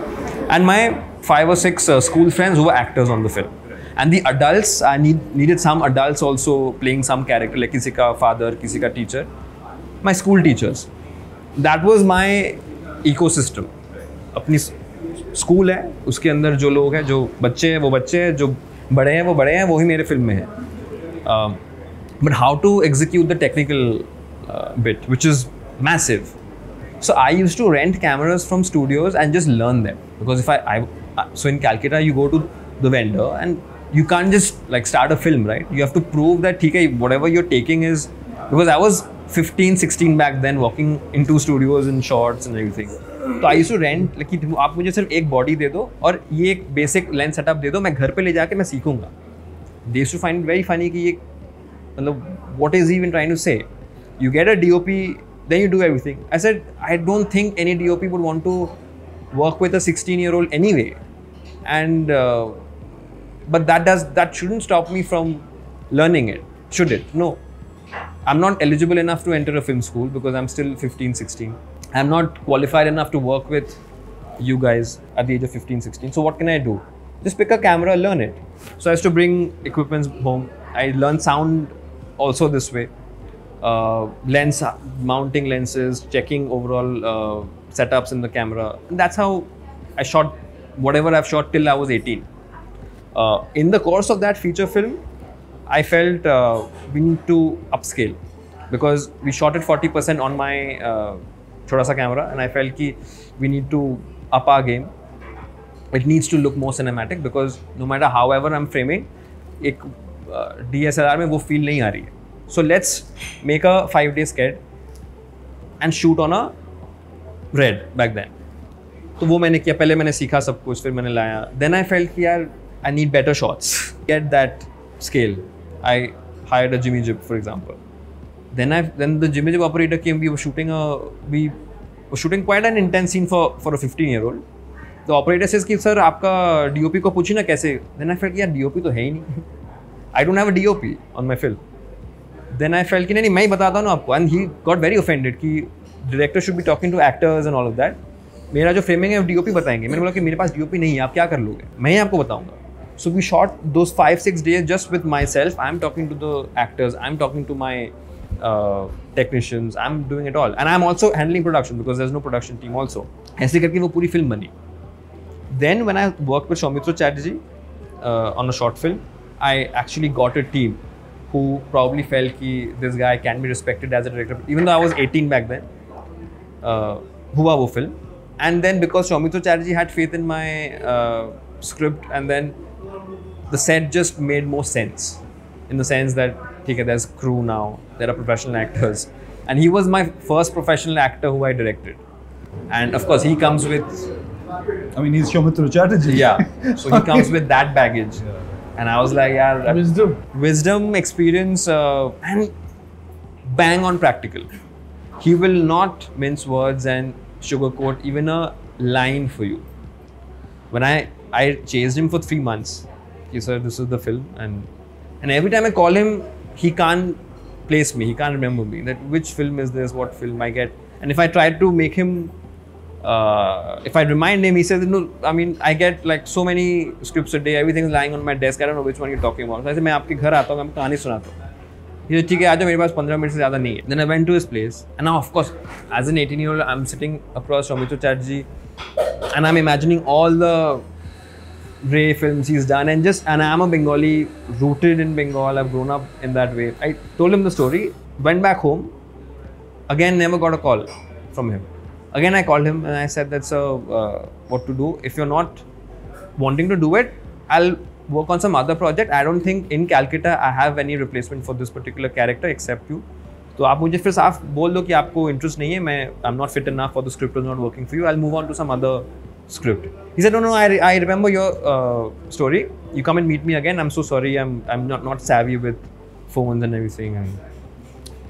And my 5 or 6 school friends who were actors on the film. And the adults, I needed some adults also playing some character, like किसी का father, किसी का teacher. My school teachers. That was my ecosystem. अपनी school है, उसके अंदर जो लोग हैं, जो बच्चे हैं वो बच्चे हैं, जो बड़े हैं वो बड़े हैं, वही मेरे फिल्म में है. But how to execute the technical bit, which is massive. So I used to rent cameras from studios and just learn them, because so in Calcutta you go to the vendor and you can't just like start a film, right? You have to prove that whatever you're taking is, because I was 15, 16 back then, walking into studios in shorts and everything. तो I used to rent, लेकिन आप मुझे सिर्फ एक body दे दो और ये एक बेसिक लेंस सेटअप दे दो, मैं घर पे ले जाके मैं सीखूंगा. They used to find very funny कि ये मतलब what is even trying to say. You get a DOP, then you do everything. I said I don't think any DOP would want to work with a 16-year-old anyway, and but that shouldn't stop me from learning it, should it? No. I'm not eligible enough to enter a film school because I'm still 15, 16. I'm not qualified enough to work with you guys at the age of 15, 16. So what can I do? Just pick a camera, learn it. So I used to bring equipments home. I learned sound also this way. Lens, mounting lenses, checking overall setups in the camera. And that's how I shot whatever I've shot till I was 18. In the course of that feature film, I felt we need to upscale, because we shot it 40% on my छोटा सा camera, and I felt कि we need to up our game. It needs to look more cinematic, because no matter however I'm framing, एक DSLR में वो feel नहीं आ रही है. So let's make a 5-day sked and shoot on a red back then. तो वो मैंने किया. पहले मैंने सीखा सब कुछ, फिर मैंने लाया. Then I felt कि यार I need better shots. Get that scale. I hired a Jimmy Jib, for example. Then the Jimmy Jib operator came. We were shooting quite an intense scene for a 15-year-old. The operator says कि sir आपका DOP को पूछी ना कैसे. Then I felt कि यार DOP तो है ही नहीं. I don't have a DOP on my film. Then I felt कि नहीं मैं ही बताता हूँ ना आपको. And he got very offended कि director should be talking to actors and all of that. मेरा जो framing है वो DOP बताएंगे. मैंने बोला कि मेरे पास DOP नहीं है, आप क्या कर लोगे, मैं ही आपको बताऊंगा. So we shot those 5-6 days just with myself. I'm talking to the actors, I'm talking to my technicians, I'm doing it all, and I'm also handling production because there's no production team also. ऐसे करके वो पूरी film बनी. Then when I worked with Soumitra Chatterjee on a short film, I actually got a team who probably felt कि this guy can be respected as a director, even though I was 18 back then. हुआ वो film, and then because Soumitra Chatterjee had faith in my script, and then the set just made more sense, in the sense that okay, there's crew now, there are professional actors, and he was my first professional actor who I directed. And of course he comes with, I mean, he's Soumitra Chatterjee. yeah, so he comes with that baggage, and I was like, yeah, wisdom, experience, and bang on practical. He will not mince words and sugarcoat even a line for you. When I chased him for 3 months. He said, this is the film, and every time I call him, he can't place me, he can't remember me, that which film is this, what film I get. And if I try to make him, if I remind him, he says, no, I mean, I get like so many scripts a day, everything is lying on my desk, I don't know which one you're talking about. So I said, मैं आपके घर आता हूँ, मैं कहानी सुनाता हूँ. He said, ठीक है, आजा, मेरे पास 15 मिनट से ज़्यादा नहीं है. Then I went to his place, and now of course, as an 18-year-old, I'm sitting across Soumitra Chatterjee, and I'm imagining all the Ray films he's done, and I'm a Bengali, rooted in Bengal, I've grown up in that way. I told him the story, went back home, again never got a call from him. Again I called him and I said, that's what to do. If you're not wanting to do it, I'll work on some other project. I don't think in Calcutta I have any replacement for this particular character except you. तो आप मुझे फिर साफ बोल दो कि आपको interest नहीं है, मैं I'm not fit enough for the script is not working for you. I'll move on to some other script. He said, no, I remember your story. You come and meet me again. I'm so sorry. I'm not savvy with phones and everything.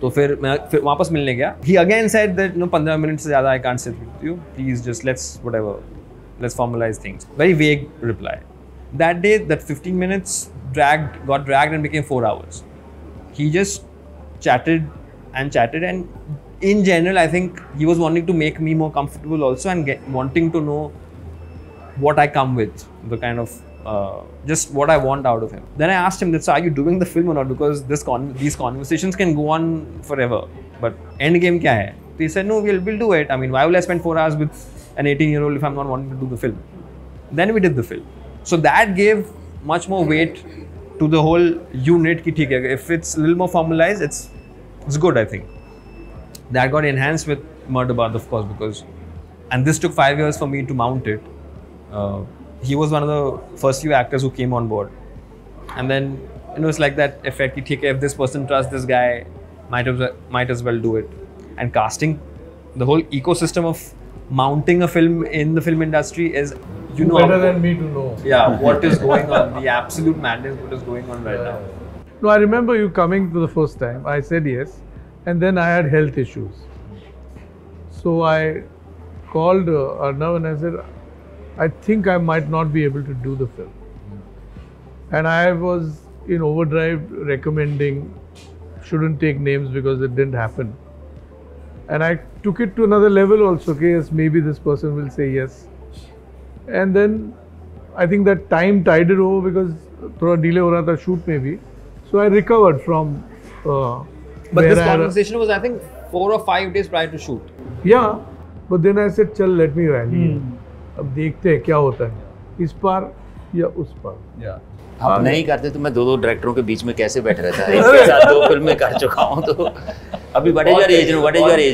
तो फिर मैं फिर वापस मिलने गया. He again said that no 15 minutes से ज़्यादा I can't sit with you. Please just let's formalize things. Very vague reply. That day, that 15 minutes got dragged and became 4 hours. He just chatted, and in general, I think he was wanting to make me more comfortable also, and wanting to know what I come with, the kind of just what I want out of him. Then I asked him that, so are you doing the film or not? Because these conversations can go on forever. But end game kya hai? So he said, no, we'll do it. I mean, why will I spend 4 hours with an 18-year-old if I'm not wanting to do the film? Then we did the film. So that gave much more weight to the whole unit. Ki theek hai, if it's a little more formalized, it's good, I think. That got enhanced with Murderbad, of course, and this took 5 years for me to mount it. He was one of the first few actors who came on board, and then it's like that effect. If this person trusts this guy, might as well do it. And casting, the whole ecosystem of mounting a film in the film industry is, better than me to know. Yeah, what is going on? The absolute madness, what is going on right now? No, I remember you coming for the first time. I said yes, and then I had health issues. So I called Arnav and I said, I think I might not be able to do the film. And I was in overdrive recommending, shouldn't take names because it didn't happen. And I took it to another level also, okay, yes, maybe this person will say yes. And then I think that time tided over because thoda delay ho raha tha shoot maybe. So I recovered from but this conversation was, I think, 4 or 5 days prior to shoot. Yeah, but then I said, chal, let me rally. अब देखते हैं क्या होता है इस पार या उस पार. आप नहीं करते तो मैं 2 डायरेक्टरों के बीच में कैसे बैठ रहता है. इसके साथ 2 फिल्में कर चुका हूँ. तो अभी what is your age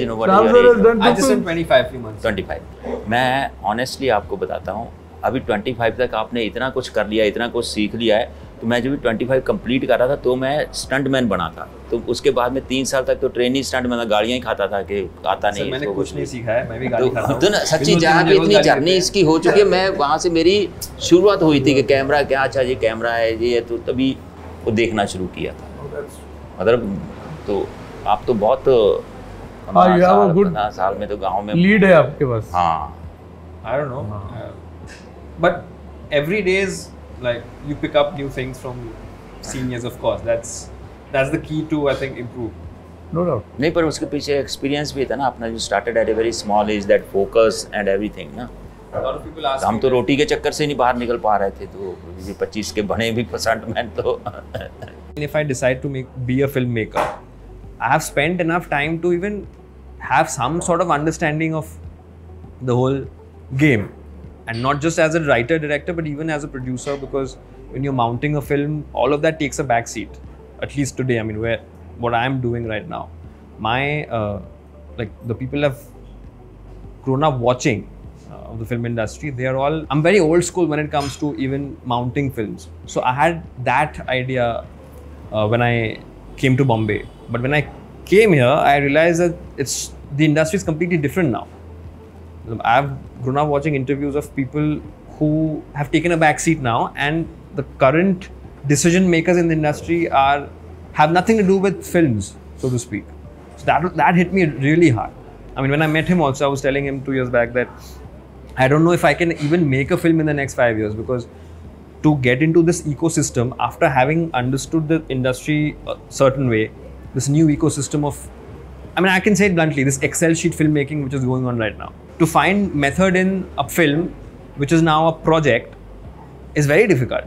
now? I just turned 25 few months. 25. मैं honestly आपको बताता हूँ, अभी 25 तक आपने इतना कुछ कर लिया, इतना कुछ सीख लिया है. तो मैं जब 25 कंप्लीट कर रहा था तो मैं स्टंटमैन बना था. तो उसके बाद में 3 साल तक तो ट्रेनी स्टंटमैन था, गाड़ियाँ ही खाता था कि आता नहीं. मैंने कुछ नहीं सीखा है, मैं भी गाड़ी खाता हूँ. तो ना सच्ची जहाँ पे इतनी जर्नी इसकी हो चुकी है, मैं वहाँ से मेरी शुरुआत हुई थी कि कैमरा क्या, अच्छा ये कैमरा है ये, तो तभी वो देखना शुरू किया था. मतलब तो आप तो बहुत 15 साल में तो गाँव में लीड है आपके पास. हाँ, I don't know, but every day is like you pick up new things from seniors, of course. That's the key to, I think, improve. No doubt. नहीं, पर उसके पीछे एक्सपीरियंस भी था ना अपना, जो started at a very small age, that focus and everything ना. A lot of people ask हम तो रोटी के चक्कर से नहीं बाहर निकल पा रहे थे, तो 25 के बने भी स्टंटमैन तो. If I decide to be a filmmaker, I have spent enough time to even have some sort of understanding of the whole game. And not just as a writer, director, but even as a producer, because when you're mounting a film, all of that takes a back seat. At least today, I mean, what I'm doing right now, my like the people have grown up watching of the film industry. They are all. I'm very old school when it comes to even mounting films. So I had that idea when I came to Bombay. But when I came here, I realized that the industry is completely different now. I've grown up watching interviews of people who have taken a back seat now, and the current decision makers in the industry have nothing to do with films, so to speak. So that hit me really hard. I mean, when I met him also, I was telling him 2 years back that I don't know if I can even make a film in the next 5 years, because to get into this ecosystem, after having understood the industry a certain way, this new ecosystem of, I mean, I can say it bluntly, this Excel sheet filmmaking which is going on right now. To find method in a film, which is now a project, is very difficult.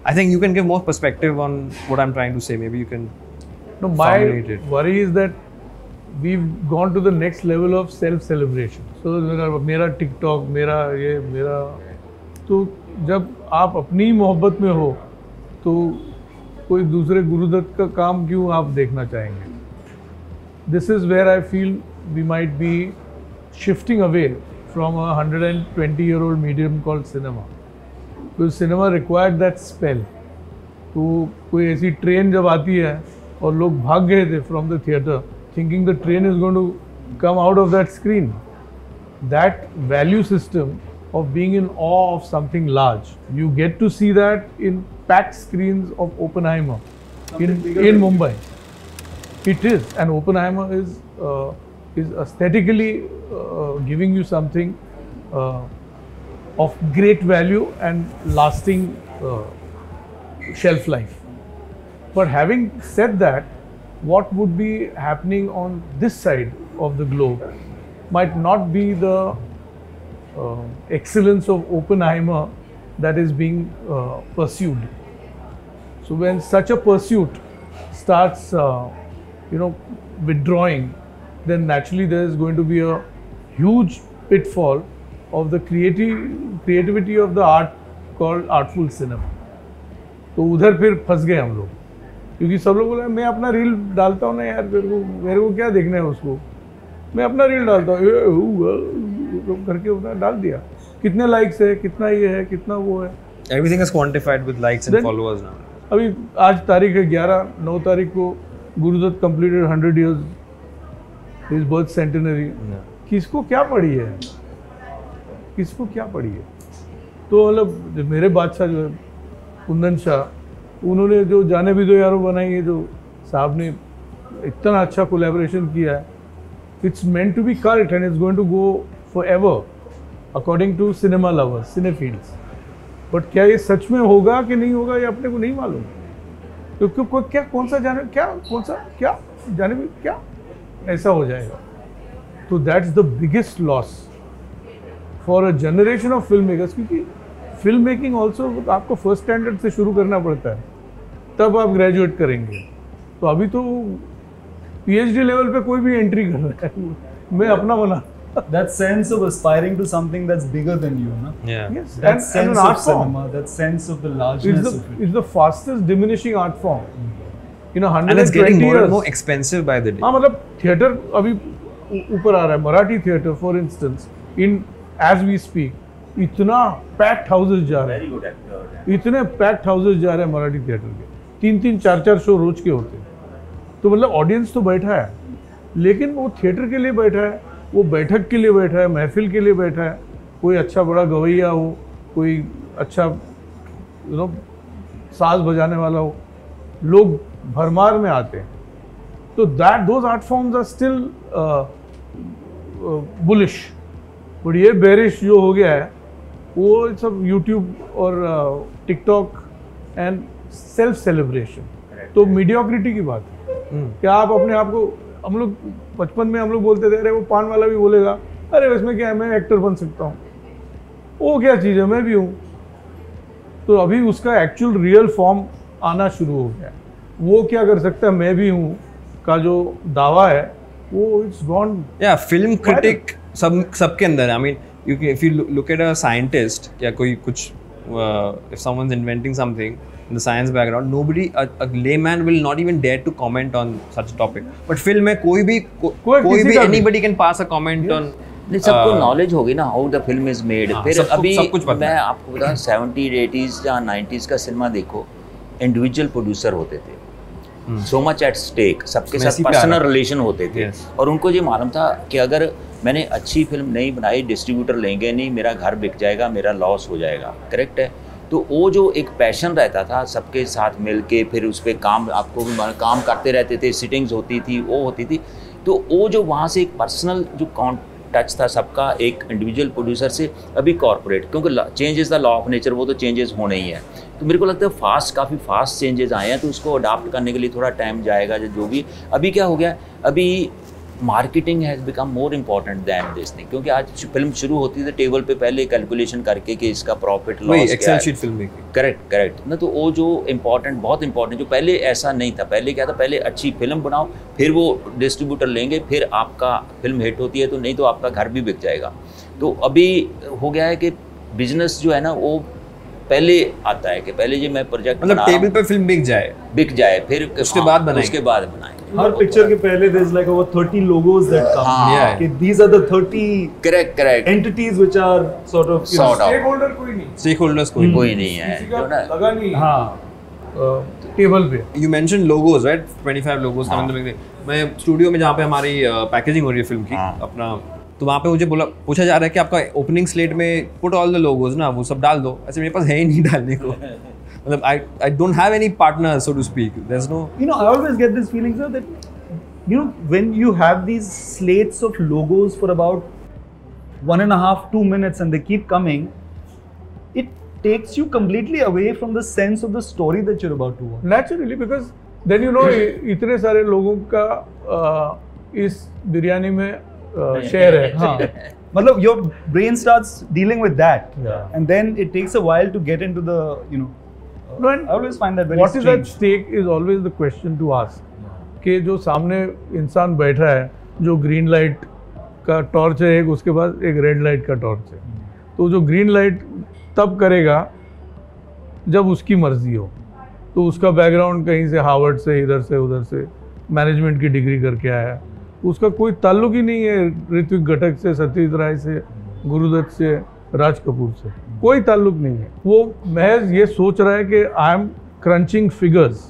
I think you can give more perspective on what I'm trying to say. Maybe you can formulate it. My worry is that we've gone to the next level of self-celebration. So, मेरा TikTok, मेरा तो जब आप अपनी मोहब्बत में हो, तो कोई दूसरे गुरुदत्त का काम क्यों आप देखना चाहेंगे? This is where I feel we might be shifting away from a 120-year-old medium called cinema. because cinema required that spell. तो कोई ऐसी ट्रेन जब आती है और लोग भाग गए थे from the theatre thinking the train is going to come out of that screen. That value system of being in awe of something large, you get to see that in packed screens of Oppenheimer in Mumbai. It is, and Oppenheimer is aesthetically giving you something of great value and lasting shelf life. But having said that, what would be happening on this side of the globe might not be the excellence of Oppenheimer that is being pursued. So when such a pursuit starts, withdrawing, then naturally there is going to be a huge pitfall of the creativity of the art called artful cinema. तो उधर फिर फंस गए हम लोग, क्योंकि सब लोग बोले मैं अपना रील डालता हूँ ना यार, मेरे को क्या देखना है उसको, मैं अपना रील डालता हूँ करके उधर डाल दिया, कितने लाइक्स है, कितना ये है, कितना वो है. Everything is quantified with likes and followers now. अभी आज तारीख है 9 तारीख को Gurudatt completed 100 years his birth centenary. किसको क्या पड़ी है, किसको क्या पड़ी है. तो मतलब मेरे बादशाह जो है कुंदन शाह, उन्होंने जो जाने भी दो यारो बनाई है, जो साहब ने इतना अच्छा कोलैबोरेशन किया है, it's meant to be cult and it's going to go forever according to cinema lovers, cinephiles. But क्या ये सच में होगा कि नहीं होगा, ये अपने को नहीं मालूम. क्योंकि क्या कौन सा जाने क्या जाने भी क्या ऐसा हो जाएगा. तो that's the biggest loss for a generation of film makers, क्योंकि फिल्म मेकिंग ऑल्सो आपको फर्स्ट स्टैंडर्ड से शुरू करना पड़ता है, तब आप ग्रेजुएट करेंगे. तो अभी तो PhD लेवल पे कोई भी एंट्री कर रहा है, मैं अपना बना. That sense of aspiring to something that's bigger than you, na? Yeah. Yes, That sense an of art form. cinema, that sense of the largeness of it. It's the fastest diminishing art form. In 120 And it's getting more years. and more expensive by the day. हाँ, मतलब theatre अभी ऊपर आ रहा है. Marathi theatre for instance in as we speak इतना packed houses जा रहे हैं, इतने पैक्ड हाउसेस जा रहे हैं मराठी थिएटर के. 3-3, 4-4 शो रोज के होते हैं. तो मतलब ऑडियंस तो बैठा है, लेकिन वो थिएटर के लिए बैठा है, वो बैठक के लिए बैठा है, महफिल के लिए बैठा है. कोई अच्छा बड़ा गवैया हो, कोई अच्छा साज बजाने वाला हो, लोग भरमार में आते हैं. तो those art forms are still bullish. But ये बेरिश जो हो गया है, वो सब यूट्यूब और टिकटॉक एंड सेल्फ सेलिब्रेशन. तो मीडियोक्रिटी की बात है. क्या आप अपने आप को, हम लोग बचपन में हम लोग बोलते थे, अरे वो पान वाला भी बोलेगा, अरे इसमें क्या है, मैं एक्टर बन सकता हूँ, वो क्या चीज़ है, मैं भी हूँ. तो अभी उसका एक्चुअल रियल फॉर्म आना शुरू हो गया. वो क्या कर सकता है, मैं भी हूँ का जो दावा है, वो it's gone. Yeah, film critic सबके अंदर है. I mean, if you look at a scientist या कोई कुछ, if someone's inventing something in the science background, nobody, a layman will not even dare to comment on such a topic. But film में कोई भी anybody can pass a comment on. नहीं, सबको knowledge होगी ना how the film is made. फिर अभी सब कुछ पता मैं है. आपको बताऊं 70s 80s या 90s का सिनेमा देखो, इंडिविजुअल प्रोड्यूसर होते थे, सो मच एट स्टेक, सबके साथ पर्सनल रिलेशन होते थे. और उनको ये मालूम था कि अगर मैंने अच्छी फिल्म नहीं बनाई, डिस्ट्रीब्यूटर लेंगे नहीं, मेरा घर बिक जाएगा, मेरा लॉस हो जाएगा. करेक्ट है. तो वो जो एक पैशन रहता था, सबके साथ मिल के फिर उस पर काम, आपको काम करते रहते थे, सिटिंग्स होती थी, वो होती थी. तो वो जो वहाँ से एक पर्सनल जो टच था सबका, एक इंडिविजुअल प्रोड्यूसर से अभी कॉर्पोरेट, क्योंकि change is the law of nature, वो तो चेंजेस होने ही है. तो मेरे को लगता है काफ़ी फास्ट चेंजेस आए हैं, तो उसको अडाप्ट करने के लिए थोड़ा टाइम जाएगा. जो भी अभी क्या हो गया, अभी marketing has become more important than this thing. क्योंकि आज फिल्म शुरू होती है टेबल पे पहले कैलकुलेशन करके कि इसका profit loss Excel sheet film making. Correct ना. तो वो जो बहुत इम्पॉर्टेंट, जो पहले ऐसा नहीं था. पहले क्या था, पहले अच्छी फिल्म बनाओ, फिर वो डिस्ट्रीब्यूटर लेंगे, फिर आपका फिल्म हिट होती है तो, नहीं तो आपका घर भी बिक जाएगा. तो अभी हो गया है कि बिजनेस जो है ना, वो पहले आता है कि पहले जो मैं प्रोजेक्ट, मतलब टेबल पे फिल्म बिक जाए, फिर उसके बाद बनाएंगे. हर पिक्चर के पहले there's like over 30 logos that come. हाँ. Yeah. Okay, these are the 30 correct entities which are sort of you know, Sort of. Stakeholder कोई नहीं, Stakeholders कोई कोई नहीं है किसी का जो ना लगा नहीं हाँ टेबल पे। You mentioned logos, right? 25 logos हाँ. coming to make. मैं स्टूडियो में जहाँ पे हमारी पैकेजिंग हो रही है फिल्म की हाँ. अपना, तो वहाँ पे मुझे पूछा जा रहा है कि आपका ओपनिंग स्लेट में पुट ऑल द लोगोज ना, वो सब डाल दो। ऐसे मेरे पास है ही नहीं डालने को। मतलब I don't have any partners, so to speak. There's no. you know I always get this feeling sir that you know when you have these slates of logos for about 1.5-2 minutes and they keep coming, it takes you completely away from the sense of the story that you're about to watch. Naturally, because then you know इतने सारे लोगों का इस बिरयानी में share है। हाँ मतलब your brain starts dealing with that, Yeah. and then it takes a while to get into the you know. No, and I always find that very what is at strange. stake is always the question to ask कि जो सामने इंसान बैठा है, जो green light का torch है एक, उसके पास एक रेड लाइट का टॉर्च है, तो जो ग्रीन लाइट तब करेगा जब उसकी मर्जी हो। तो उसका बैकग्राउंड कहीं से हार्वर्ड से, इधर से उधर से मैनेजमेंट की डिग्री करके आया है, उसका कोई ताल्लुक ही नहीं है ऋत्विक घटक से, सत्यजीत राय से, गुरुदत्त से, राज कपूर से, कोई ताल्लुक नहीं है। वो महज ये सोच रहा है कि आई एम क्रंचिंग फिगर्स।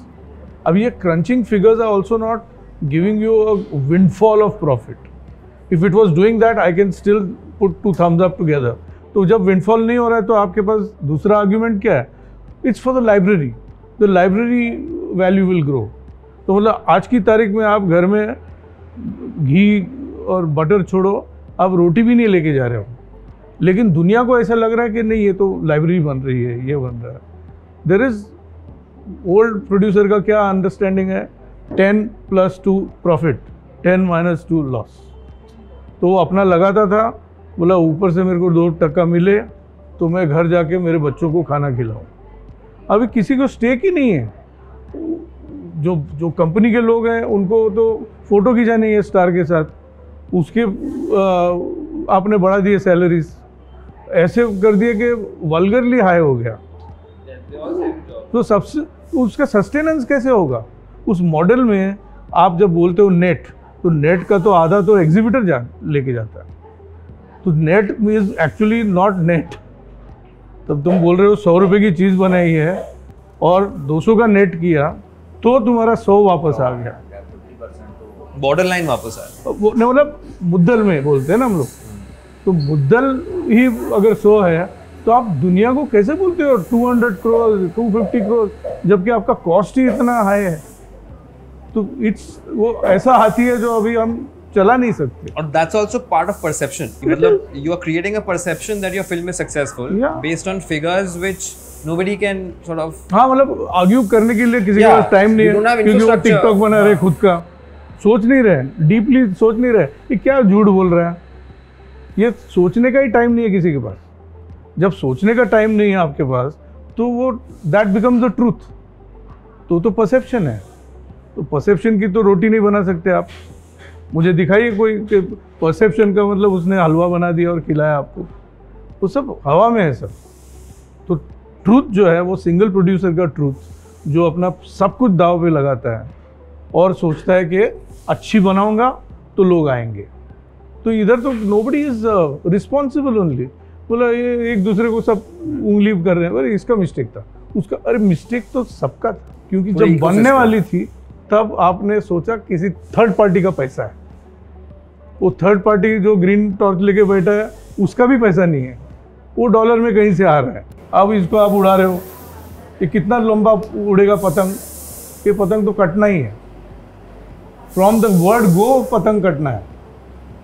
अब ये crunching figures are also not giving you a windfall of profit. If it was doing that I can still put 2 thumbs up together. तो जब विंडफॉल नहीं हो रहा है तो आपके पास दूसरा आर्ग्यूमेंट क्या है? It's for the library value will grow. तो मतलब आज की तारीख में आप घर में घी और बटर छोड़ो, आप रोटी भी नहीं लेके जा रहे हो, लेकिन दुनिया को ऐसा लग रहा है कि नहीं ये तो लाइब्रेरी बन रही है, ये बन रहा है। देयर इज ओल्ड प्रोड्यूसर का क्या अंडरस्टैंडिंग है? 10 + 2 प्रॉफिट, 10 - 2 लॉस। तो वो अपना लगाता था, बोला ऊपर से मेरे को 2% मिले तो मैं घर जाके मेरे बच्चों को खाना खिलाऊं। अभी किसी को स्टेक ही नहीं है। जो कंपनी के लोग हैं उनको तो फोटो खिंचानी है स्टार के साथ, उसके आपने बढ़ा दिए सैलरीज, ऐसे कर दिए कि वल्गरली हाई हो गया। तो सबसे उसका सस्टेनेंस कैसे होगा? उस मॉडल में आप जब बोलते हो नेट, तो नेट का तो आधा तो एग्जीबिटर लेके जाता है। तो net is actually not net. तब तुम बोल रहे हो 100 रुपये की चीज़ बनाई है और 200 का नेट किया तो तुम्हारा 100 वापस आ गया। बॉर्डर लाइन वापस आया। वो नहीं, मतलब मुद्दल में बोलते हैं ना हम लोग, तो मुद्दल ही अगर 100 है तो आप दुनिया को कैसे बोलते हो 200 करोड़ 250 करोड़, जबकि आपका कॉस्ट ही इतना हाई है। तो वो ऐसा हाथी है जो अभी हम चला नहीं सकते। और that's also part of perception. मतलब you are creating a perception that your film is successful based on figures which nobody can sort of. हाँ मतलब आर्ग्यू करने के लिए किसी के पास टाइम नहीं है, क्योंकि वो टिकटॉक बना रहे, खुद का सोच नहीं रहे, डीपली सोच नहीं रहे कि क्या झूठ बोल रहा है। ये सोचने का ही टाइम नहीं है किसी के पास। जब सोचने का टाइम नहीं है आपके पास तो वो दैट बिकम्स द ट्रूथ। तो परसेप्शन है। तो परसेप्शन की तो रोटी नहीं बना सकते आप। मुझे दिखाइए कोई परसेप्शन का मतलब उसने हलवा बना दिया और खिलाया आपको, तो सब हवा में है सब। तो ट्रूथ जो है वो सिंगल प्रोड्यूसर का ट्रूथ, जो अपना सब कुछ दाव पे लगाता है और सोचता है कि अच्छी बनाऊंगा तो लोग आएंगे। तो इधर तो नोबडी इज रिस्पॉन्सिबल ओनली। बोला ये एक दूसरे को सब उंगली कर रहे हैं, अरे इसका मिस्टेक था, उसका, अरे मिस्टेक तो सबका था, क्योंकि जब बनने वाली थी तब आपने सोचा किसी थर्ड पार्टी का पैसा है। वो थर्ड पार्टी जो ग्रीन टॉर्च लेके बैठा है उसका भी पैसा नहीं है, वो डॉलर में कहीं से आ रहा है। अब इसको आप उड़ा रहे हो, ये कितना लंबा उड़ेगा पतंग? ये पतंग तो कटना ही है। फ्रॉम द वर्ड गो पतंग कटना है।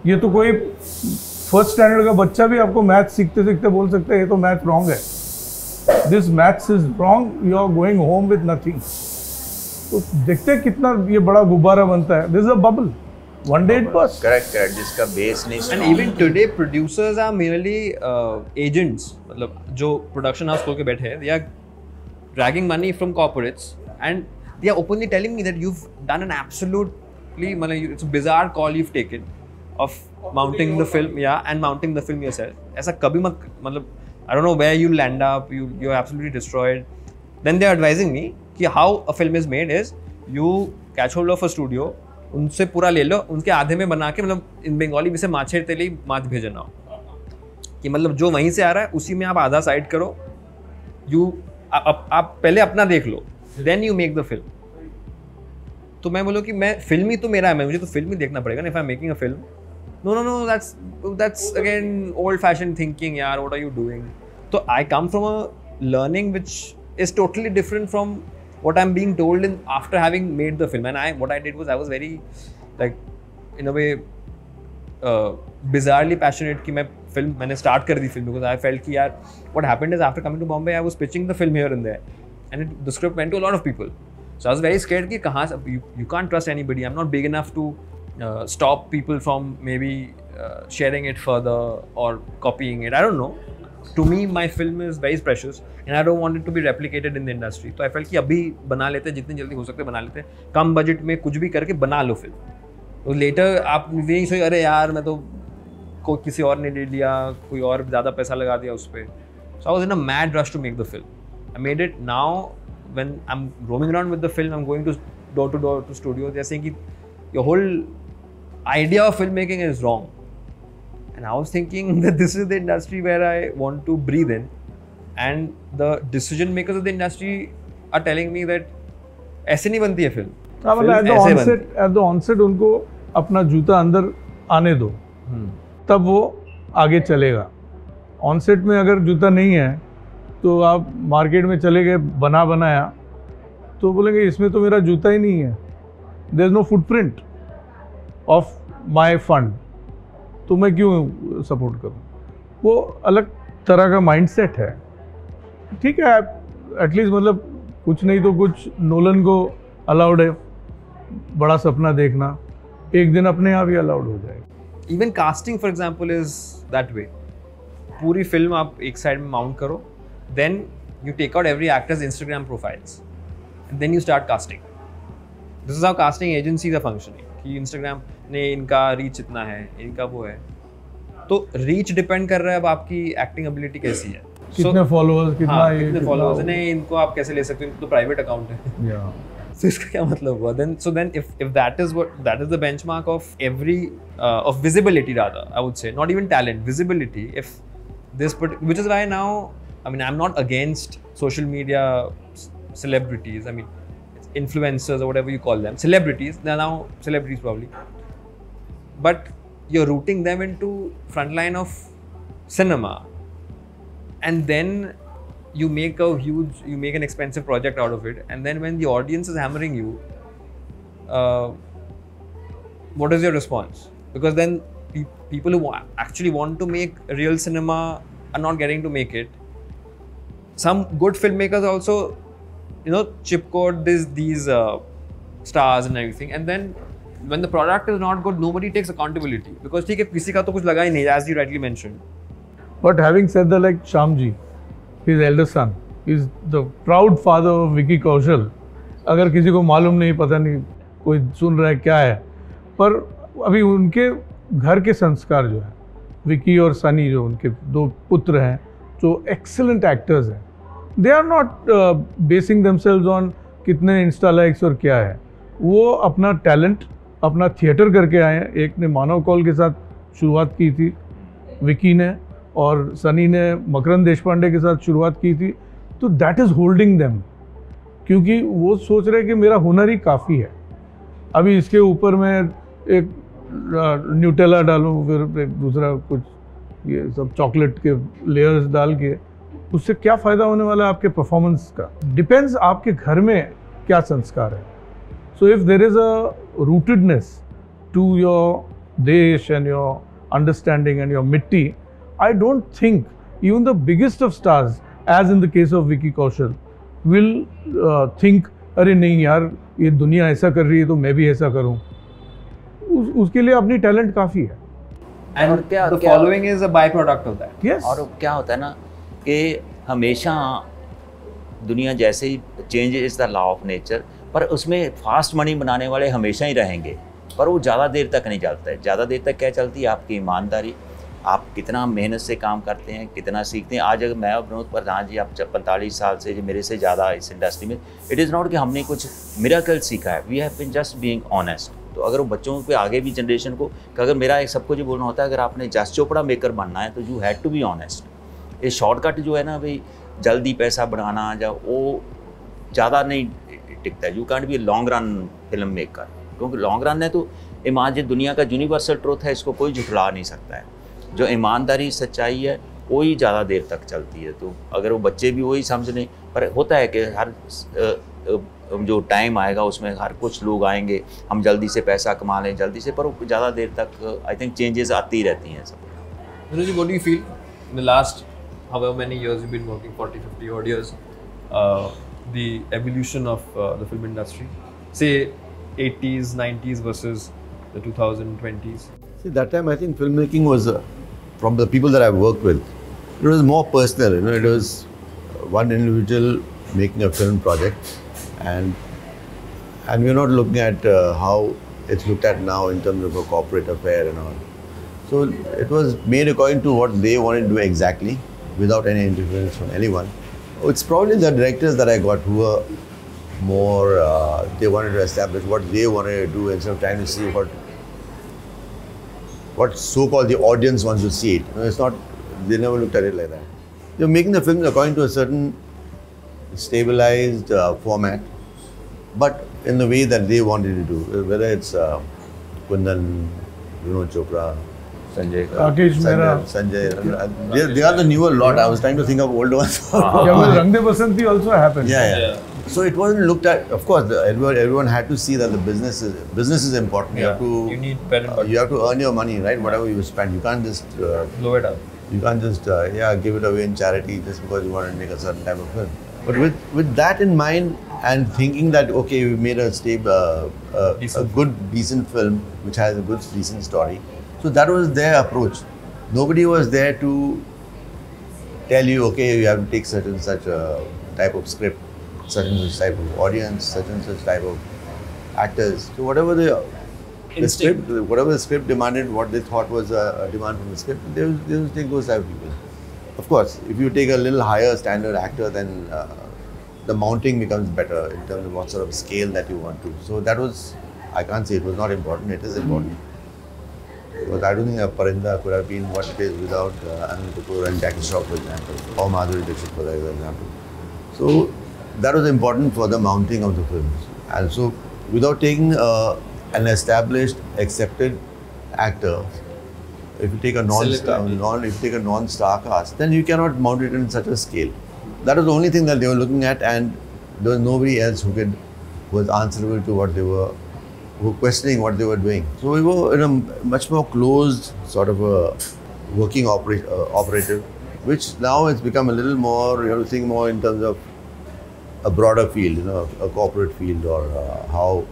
ये तो कोई फर्स्ट स्टैंडर्ड का बच्चा भी आपको मैथ सीखते सीखते बोल सकता है ये तो मैथ रॉन्ग है, this maths is wrong, you are going home with nothing. तो देखते हैं कितना ये बड़ा गुब्बारा बनता है। This is a bubble, one day it bursts. Correct. जिसका बेस नहीं And strong even today, producers are merely agents. मतलब जो production house खोल के बैठे हैं, they are dragging money from corporates, and they are openly telling me that you've done an absolutely, मतलब it's a bizarre call you've taken of mounting the film, and mounting the film yourself. ऐसा कभी मत, मतलब I don't know where you land up, you're absolutely destroyed. Then they are advising me कि how a film is made is you catch hold of a studio, उनसे पूरा ले लो, उनके आधे में बना के, मतलब इन बंगाली में से माछेर तेली माछ भेजना हो, कि मतलब जो वहीं से आ रहा है उसी में आप आधा साइड करो, आप पहले अपना देख लो, then you make the film. तो मैं बोलो कि मैं फिल्म ही तो मेरा है, मुझे तो फिल्म ही देखना पड़ेगा ना, if I am making a film. No, that's again old fashioned thinking, yaar, what are you doing? So I come from a learning which is totally different from what I'm being told after having made the film. And what I did was I was very, like, in a way, bizarrely passionate कि मैं मैंने start कर दी film, because I felt कि यार what happened is after coming to Bombay I was pitching the film here and there, and the script went to a lot of people. So I was very scared कि कहाँ से, you can't trust anybody. I'm not big enough to stop people from maybe sharing it further or copying it. I don't know. To me, my film is very precious and I don't want it to be replicated in the industry. तो I felt कि अभी बना लेते, जितनी जल्दी हो सकते बना लेते, कम बजट में कुछ भी करके बना लो फिल्म। तो लेटर आप यही सोच, अरे यार मैं तो कोई किसी और ने ले लिया, कोई और ज़्यादा पैसा लगा दिया उस पर। So I was in a mad rush to make the film. I made it. Now when I'm roaming around with the film, I'm going to door to studios. They're saying कि your whole idea of filmmaking is wrong. And I was thinking that this is the industry where I want to breathe in, and the decision makers of the industry are telling me that ऐसे नहीं बनती है film. at the onset उनको अपना जूता अंदर आने दो, तब वो आगे चलेगा। ऑनसेट में अगर जूता नहीं है तो आप मार्केट में चले गए बनाया, तो बोलेंगे इसमें तो मेरा जूता ही नहीं है, there is no footprint of my fund, तो मैं क्यों सपोर्ट करूं। वो अलग तरह का माइंडसेट है। ठीक है, एटलीस्ट मतलब कुछ नहीं तो कुछ नोलन को अलाउड है बड़ा सपना देखना, एक दिन अपने आप ही अलाउड हो जाएगा। Even casting for example is that way. पूरी फिल्म आप एक साइड में माउंट करो, then you take out every actors Instagram profiles, then you start casting. This is how casting agencies are functioning, कि इंस्टाग्राम ने इनका रीच इतना है, इनका वो है। तो रीच डिपेंड कर रहा है अब आपकी एक्टिंग एबिलिटी कैसी है, कितने फॉलोअर्स, कितने फॉलोअर्स नहीं, इनको आप कैसे ले सकते हो, इनको तो प्राइवेट अकाउंट है। So इसका क्या मतलब हुआ? Then if that is the benchmark of every of visibility, rather I would say, not even talent, visibility. If this, which is why now, I mean, I'm not against social media celebrities. I mean, influencers or whatever you call them, celebrities. They're now celebrities probably, but you're rooting them into frontline of cinema, and then you make an expensive project out of it, and then when the audience is hammering you, what is your response? Because then people who actually want to make real cinema are not getting to make it. Some good filmmakers also, chip code these stars and everything, and then when the product is not good, nobody takes accountability, because ठीक है, किसी का तो कुछ लगा ही नहीं, as you rightly mentioned. But having said that, like Shyamji, his elder son is the proud father of Vicky Kaushal. अगर किसी को मालूम नहीं, पता नहीं कोई सुन रहा है क्या है, पर अभी उनके घर के संस्कार जो है, विकी और सनी जो उनके दो पुत्र हैं, जो एक्सेलेंट एक्टर्स हैं, they are not basing themselves on कितने इंस्टा लाइक्स और क्या है। वो अपना टैलेंट, अपना थिएटर करके आए हैं। एक ने मानव कौल के साथ शुरुआत की थी विकी ने, और सनी ने मकरंद देशपांडे के साथ शुरुआत की थी। तो दैट इज़ होल्डिंग देम, क्योंकि वो सोच रहे हैं कि मेरा हुनर ही काफ़ी है। अभी इसके ऊपर मैं एक न्यूटेला डालूं, फिर एक दूसरा कुछ ये सब चॉकलेट के लेयर्स डाल के, उससे क्या फ़ायदा होने वाला है आपके परफॉर्मेंस का? डिपेंड्स आपके घर में क्या संस्कार है। So if there is a rootedness to your desh and your understanding and your mitti, I don't think even the biggest of stars, as in the case of Vicky Kaushal, will think, अरे नहीं यार, ये दुनिया ऐसा कर रही है तो मैं भी ऐसा करूं। उसके लिए अपनी टैलेंट काफ़ी है। And the following is a byproduct of that. Yes. और क्या होता है ना कि हमेशा दुनिया जैसे ही change is the law of nature, पर उसमें फास्ट मनी बनाने वाले हमेशा ही रहेंगे, पर वो ज़्यादा देर तक नहीं चलता है। ज़्यादा देर तक क्या चलती है? आपकी ईमानदारी, आप कितना मेहनत से काम करते हैं, कितना सीखते हैं। आज अगर मैं और विनोद प्रधान जी, आप 45 साल से, जो मेरे से ज़्यादा इस इंडस्ट्री में, इट इज़ नॉट कि हमने कुछ मिरेकल सीखा है, we have been just being honest. तो अगर वो बच्चों पे आगे भी जनरेशन को, कि अगर मेरा एक सबको जो बोलना होता है, अगर आपने जस चोपड़ा मेकर बनना है तो you had to be honest. ये शॉर्टकट जो है ना भाई, जल्दी पैसा बनाना, या वो ज़्यादा नहीं टिकता है। You can't B long run film maker, क्योंकि लॉन्ग रन है तो ईमान, जो दुनिया का यूनिवर्सल ट्रूथ है, इसको कोई झुठला नहीं सकता है। जो ईमानदारी सच्चाई है वही ज़्यादा देर तक चलती है। तो अगर वो बच्चे भी वही समझ लें, पर होता है कि हर जो टाइम आएगा उसमें हर कुछ लोग आएंगे, हम जल्दी से पैसा कमा लें जल्दी से, पर वो ज़्यादा देर तक आई थिंक चेंजेस आती रहती हैं सब। Manoj, what do you feel in the last however many years you've been working, 40, 50 odd years, the evolution of the film industry, say 80s, 90s versus the 2020s? See, that time I think filmmaking was, from the people that I've worked with, it was more personal. You know, it was one individual making a film project, and we're not looking at how it's looked at now in terms of a corporate affair and all. So it was made according to what they wanted to do exactly, without any interference from anyone. It's probably the directors that I got who were more, they wanted to establish what they wanted to do instead of trying to see what so-called the audience wants to see it. You know, it's not, they never looked at it like that. They're making the films according to a certain stabilized format, but in the way that they wanted to do, whether it's Kundan, Vinod Chopra, Rakesh Mehra. Sanjay. They are the newer lot. I was trying to think of older ones. Yeah, well, Rang De Basanti also happened. Yeah. So it wasn't looked at. Of course, everyone had to see that the business is important. Yeah. You need better. You have to earn your money, right? Whatever you spend, you can't just Blow it up. you can't just give it away in charity just because you want to make a certain type of film. But with that in mind and thinking that okay, we made a stable, a good decent film which has a good decent story. So that was their approach. Nobody was there to tell you, okay, you have to take such and such type of script, such and such type of audience, such and such type of actors. So whatever the script demanded, what they thought was a demand from the script, they will take those type of people. Of course, if you take a little higher standard actor, then the mounting becomes better in terms of what sort of scale that you want to. So that was, I can't say it was not important, it is important. But I don't think Parinda could have been what it is without Anil Kapoor and Jackie Shroff, for example, or Madhuri Dixit, for example. So that was important for the mounting of the films. And so without taking an established, accepted actor, if you take a non-star cast, then you cannot mount it in such a scale. That was the only thing that they were looking at, and there was nobody else who was answerable to what they were questioning what they were doing. So we were in a much more closed sort of a working operative, which now has become a little more, you have to think more in terms of a broader field, you know, a corporate field, or how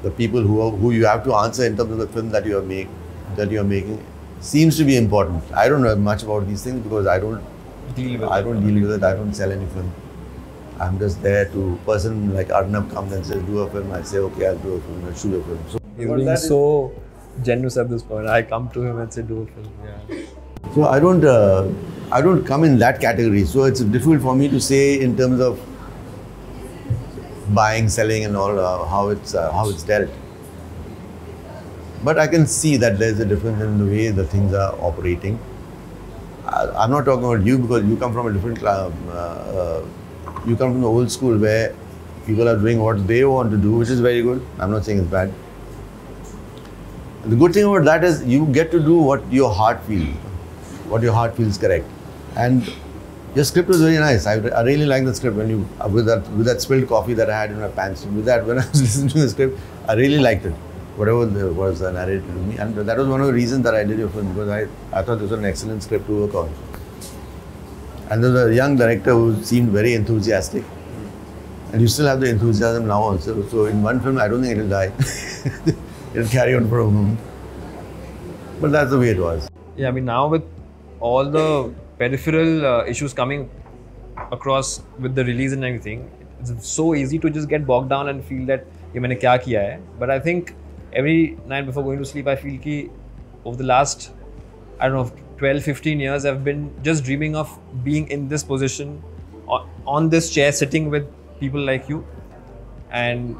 the people who you have to answer in terms of the film that you are making seems to be important. I don't know much about these things because I don't deal with it. I don't sell any film. I'm just there to, person like Arnab comes and says, do a film. I say, okay, I'll do a film, I'll shoot a film. So, He's being so generous at this point. I come to him and say, do a film. Yeah. So I don't come in that category. So it's difficult for me to say in terms of buying, selling and all, how it's dealt. But I can see that there's a difference in the way the things are operating. I'm not talking about you because you come from a different you come from the old school where people are doing what they want to do, which is very good. I'm not saying it's bad. The good thing about that is you get to do what your heart feels correct. And your script was very nice. I really like the script. When you with that spilled coffee that I had in my pants, with that when I was listening to the script, I really liked it. Whatever was narrated to me, and that was one of the reasons that I did your film, because I thought this was an excellent script to work on. And there was a young director who seemed very enthusiastic, and you still have the enthusiasm now also. So in one film, I don't think it will die. It'll carry on for a moment. But that's the way it was. Yeah, I mean now with all the peripheral issues coming across with the release and everything, it's so easy to just get bogged down and feel that ये मैंने क्या किया है. But I think every night before going to sleep, I feel कि over the last I don't know, 12-15 years, I've been just dreaming of being in this position, on this chair, sitting with people like you. And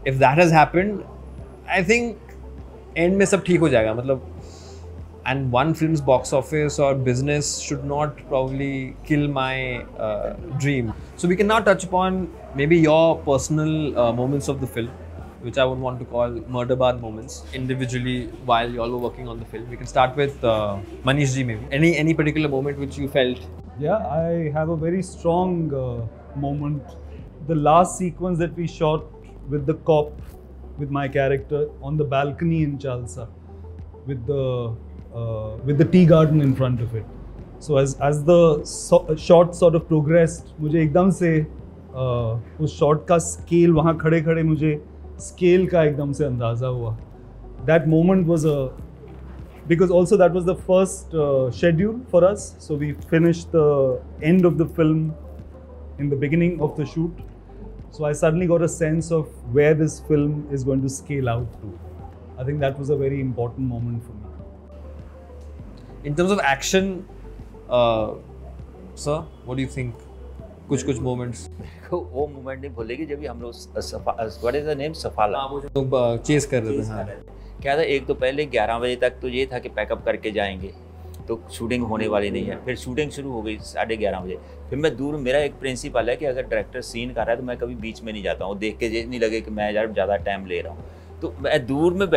if that has happened, I think end में सब ठीक हो जाएगा, मतलब. And one film's box office or business should not probably kill my dream. So we can now touch upon maybe your personal moments of the film, which I would want to call Murderbad moments, individually while you all were working on the film. We can start with Manish ji maybe. Any particular moment which you felt? Yeah, I have a very strong moment. The last sequence that we shot with the cop, with my character on the balcony in Chalsa, with the tea garden in front of it. So as the shot sort of progressed, मुझे एकदम से उस shot का scale वहाँ खड़े खड़े मुझे scale का एकदम से अंदाज़ा हुआ. That moment was because also that was the first schedule for us. So we finished the end of the film in the beginning of the shoot. So I suddenly got a sense of where this film is going to scale out to. I think that was a very important moment for me. In terms of action, sir, what do you think? कुछ moments. वो moment नहीं भूलेगी जब भी हम लोग what is the name सफाला लोग chess कर रहे थे. हाँ. क्या था, एक तो पहले 11 बजे तक तो ये था कि पैकअप करके जाएंगे, तो शूटिंग होने वाली नहीं है. फिर शूटिंग शुरू हो गई 11:30 बजे. फिर मैं दूर, मेरा एक प्रिंसिपल है कि अगर डायरेक्टर सीन कर रहा है तो मैं कभी बीच में नहीं जाता हूँ, देख के ये नहीं लगे कि मैं यार ज़्यादा टाइम ले रहा हूँ. तो मैं दूर में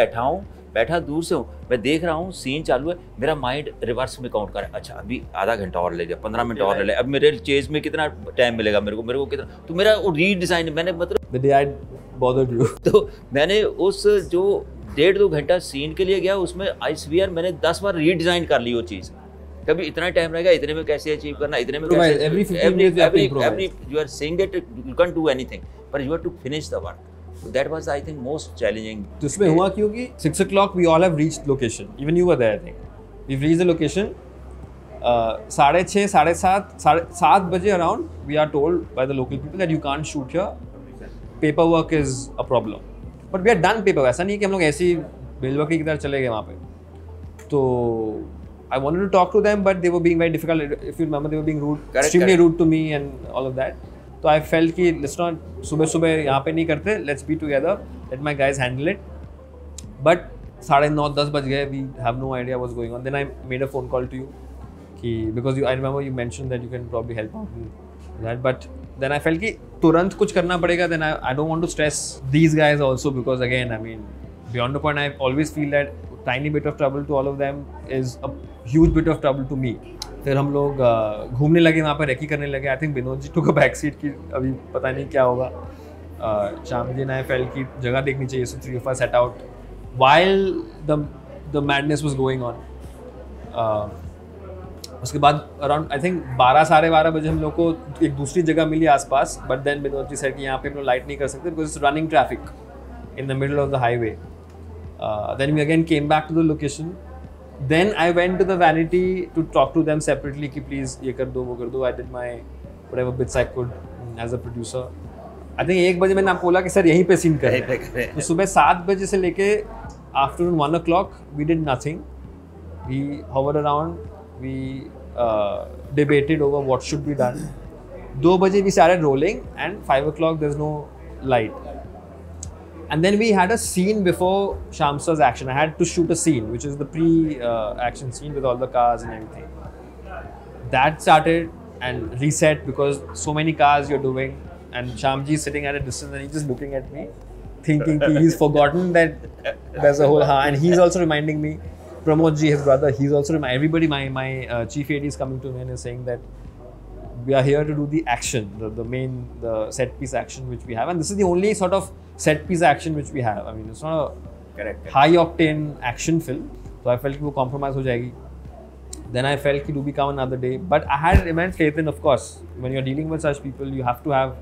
बैठा दूर से हूँ, मैं देख रहा हूँ सीन चालू है, मेरा माइंड रिवर्स में काउंट कर रहा है. अच्छा अभी आधा घंटा और ले लिया, 15 मिनट और ले लिया, अब मेरे चेज में कितना टाइम मिलेगा मेरे को कितना. तो मेरा वो रीडिज़ाइन मैंने मतलब The day I bothered you. तो मैंने उस जो 1.5-2 घंटा सीन के लिए गया, उसमें आई स्वीयर मैंने 10 बार रीडिज़ाइन कर ली वो चीज़. कभी इतना टाइम रहेगा, इतने में कैसे अचीव करना, इतने में कैसे. Every 15 minutes you have to improvise. Every you are saying that you can't do anything, but you have to finish the work. So that was I think most challenging. तो इसमें हुआ क्योंकि 6 o'clock we all have reached location. Even you were there, I think. We've reached the location. 6:30, 7:30 बजे around, we are told by the local people that you can't shoot here. Paperwork is a problem. But we had done paperwork. ऐसा नहीं कि हम लोग ऐसे ही बेलवकरी की तरह चले गए वहाँ पे. तो I wanted to talk to them, but they were being very difficult. If you remember, they were being rude, extremely rude to me and all of that. So I felt कि let's not सुबह यहाँ पे नहीं करते. Let's be together. Let my guys handle it. But 9:30-10 बज गए. We have no idea what's going on. Then I made a phone call to you. Because I remember you mentioned that you can probably help out with that. But then I felt कि तुरंत कुछ करना पड़ेगा. Then I don't want to stress these guys also, because again, I mean, beyond the point, I always feel that tiny bit of trouble to all of them is a huge bit of trouble to me. फिर हम लोग घूमने लगे वहाँ पर, recce करने लगे. I think Vinod ji took a back seat कि अभी पता नहीं क्या होगा. शाम जी ने फेल की जगह देखनी चाहिए. So 3 of us set out while the madness was going on. उसके बाद अराउंड आई थिंक 12-12:30 बजे हम लोग को एक दूसरी जगह मिली आसपास. But then Vinod ji said कि यहाँ पे हम लोग लाइट नहीं कर सकते because it's running traffic in the middle of the highway. Then we again came back to the location. Then I went to the vanity to talk to them separately कि please ये कर दो वो कर दो. I did my whatever bits I could as a producer. I think 1 बजे मैंने आपको बोला कि सर यहीं पे सीन करें. तो सुबह 7 बजे से लेके afternoon 1 o'clock we did nothing. We hovered around. We debated over what should be done. 2 baje we started rolling and 5 o'clock there's no light. And then we had a scene before Shamsa's action. I had to shoot a scene, which is the pre-action scene with all the cars and everything. That started and reset because so many cars you're doing, and Shamji is sitting at a distance and he's just looking at me, thinking he's forgotten that there's a whole and he's also reminding me. Pramod ji, his brother, he's also reminding everybody. My chief AD is coming to me and is saying that we are here to do the action, the main set piece action which we have, and this is the only sort of set piece action which we have. I mean, it's not a high octane action film, so I felt कि वो compromise हो जाएगी. Then I felt कि do become another day, but I had immense faith in, of course, when you're dealing with such people, you have to have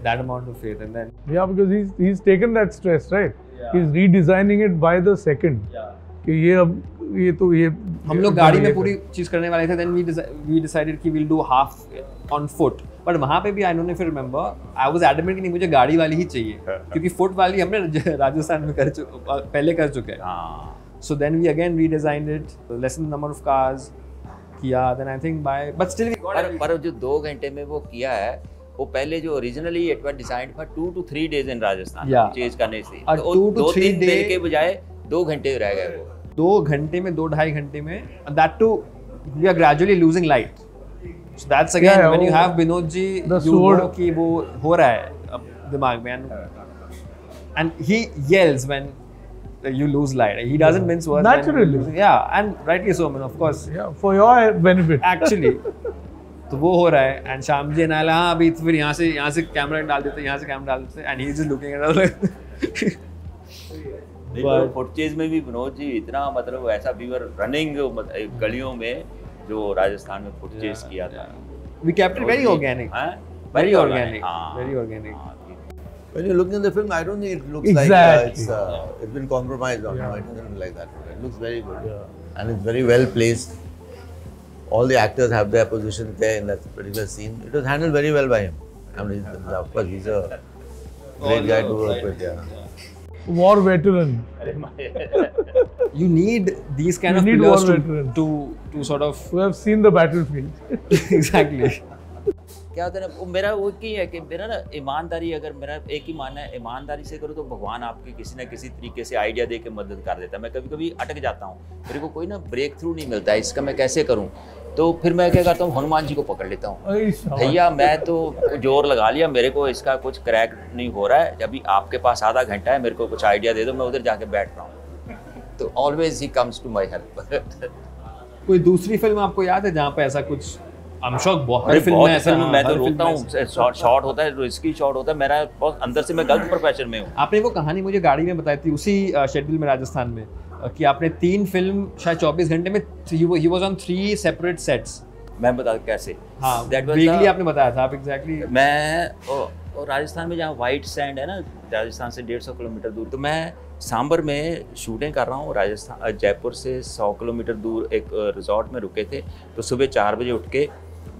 that amount of faith. And then because he's taken that stress, right? He's redesigning it by the second. कि ये तो हम लोग गाड़ी में पूरी चीज़ करने वाले थे. Then we decided कि we'll do half on foot. But वहाँ पे भी I don't know if you remember, I was adamant कि नहीं मुझे गाड़ी वाली ही चाहिए क्योंकि foot वाली हमने राजस्थान में पहले कर चुके हैं. So then we again redesigned it, lessened the number of cars. किया, then I think but still we got. पर जो 2 घंटे में वो किया है, वो पहले जो originally it was designed for 2 to 3 days in Rajasthan change करने से, तो 2 to 3 दिन के बजाय 2 घंटे रह गए वो। 2 घंटे में 2-2.5 घंटे में, that too we are gradually losing light. So that's again when you have Binod ji, you know कि वो हो रहा है अब दिमाग में, and he yells when you lose light. He doesn't mince words. Naturally. Yeah, and rightly so, man, of course. Yeah, for your benefit. Actually. तो वो हो रहा है, and श्याम जी नाला, हाँ अभी फिर यहाँ से कैमरा डाल देते, यहाँ से कैमरा डाल देते, and he's just looking at us like. फुटचेज में भी विनोद जी इतना मतलब ऐसा वी वर रनिंग गलियों में जो राजस्थान में फुटचेज किया था। We kept it very organic. Very organic. Very organic. When you're looking at the film, I don't think it looks Exactly. like it's been compromised on. No, it doesn't look like that. It looks very good, and it's very well placed. All the actors have their positions there in that particular scene. It was handled very well by him. I mean, of course, he's a great guy to work with. Yeah. War veteran. You need these kind of pillars to sort of. We have seen the battlefield. Exactly. क्या होता है ना, वो मेरा वो की है कि मेरा ना ईमानदारी, अगर मेरा एक ही मानना है ईमानदारी से करो तो भगवान आपकी किसी ना किसी तरीके से आइडिया दे के मदद कर देता है। मैं कभी कभी अटक जाता हूँ, मेरे को कोई ना ब्रेक थ्रू नहीं मिलता है, इसका मैं कैसे करूँ, तो फिर मैं क्या करता हूँ, हनुमान जी को पकड़ लेता हूँ, भैया मैं तो जोर लगा लिया, मेरे को इसका कुछ क्रैक नहीं हो रहा है, अभी आपके पास आधा घंटा है, मेरे को कुछ आइडिया दे दो, मैं उधर जाके बैठ रहा हूँ, तो always he comes to my help. कोई दूसरी फिल्म आपको याद है जहाँ पे ऐसा कुछ? I'm shocked, बहुत फिल्म में ऐसा मैं तो रोता हूँ, शॉट होता है, रिस्की शॉट होता है, मेरा बहुत अंदर से मैं गलत प्रोफेशन में हूँ। आपने वो कहानी मुझे गाड़ी में बताई थी उसी शेड्यूल में राजस्थान में, कि आपने 3 फिल्म शायद 24 घंटे में, he was on 3 separate sets. मैं बता कैसे? हाँ, vaguely आपने बताया था आप exactly. मैं और राजस्थान में जहाँ वाइट सैंड है ना, राजस्थान से 150 किलोमीटर दूर, तो मैं सांबर में शूटिंग कर रहा हूँ। राजस्थान जयपुर से 100 किलोमीटर दूर एक रिजॉर्ट में रुके थे, तो सुबह 4 बजे उठ के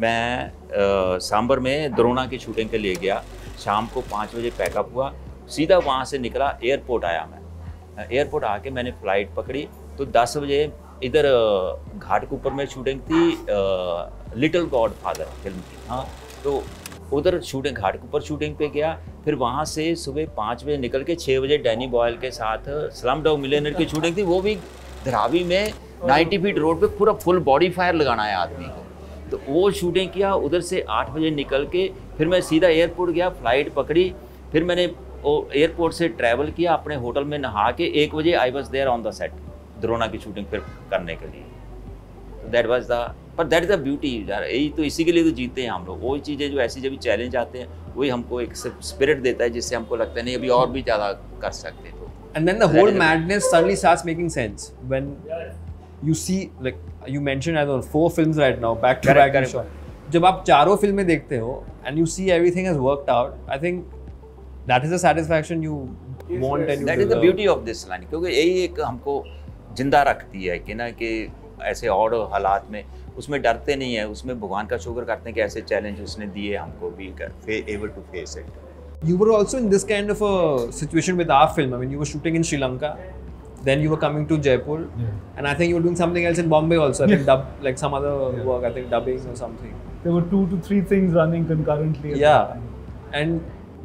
मैं सांबर में द्रोणा की शूटिंग के लिए गया, शाम को 5 बजे पैकअप हुआ, सीधा वहाँ से निकला, एयरपोर्ट आया, मैं एयरपोर्ट आके मैंने फ़्लाइट पकड़ी, तो 10 बजे इधर घाटकोपर में शूटिंग थी लिटिल गॉड फादर फिल्म की, हाँ, तो उधर शूटिंग घाटकोपर शूटिंग पे गया, फिर वहाँ से सुबह 5 बजे निकल के 6 बजे डैनी बॉयल के साथ स्लमडॉग मिलियनेयर की शूटिंग थी, वो भी धारावी में 90 फीट रोड पे पूरा फुल बॉडी फायर लगाना है आदमी को, तो वो शूटिंग किया। उधर से 8 बजे निकल के फिर मैं सीधा एयरपोर्ट गया, फ़्लाइट पकड़ी, फिर मैंने वो एयरपोर्ट से ट्रैवल किया, अपने होटल में नहा के 1 बजे I was there on the set Drona की शूटिंग फिर करने के लिए। दैट वाज द, पर दैट इज़ द ब्यूटी यार, यही तो इसी के लिए तो जीते हैं हम लोग। वही चीज़ें जो ऐसी जब चैलेंज आते हैं वही हमको एक स्पिरिट देता है, जिससे हमको लगता है नहीं अभी और भी ज़्यादा कर सकते हैं। And then the whole madness suddenly starts making sense when you see, like you mentioned, I don't know, 4 films right now back to back. जब आप चारों फिल्में देखते हो and you see everything has worked out, I think that is the satisfaction you want and you that is the beauty of this line, क्योंकि यही एक हमको जिंदा रखती है कि ना कि ऐसे और हालात में उसमें डरते नहीं है, उसमें भगवान का शुक्र करते हैं कि ऐसे चैलेंज उसने दिए हमको भी able to face it. You were also in this kind of a situation with our film. I mean, you were shooting in Sri Lanka, then you were coming to Jaipur, and I think you were doing something else in Bombay also. I think like some other work, I think dubbing or something. There were 2 to 3 things running concurrently. Yeah, and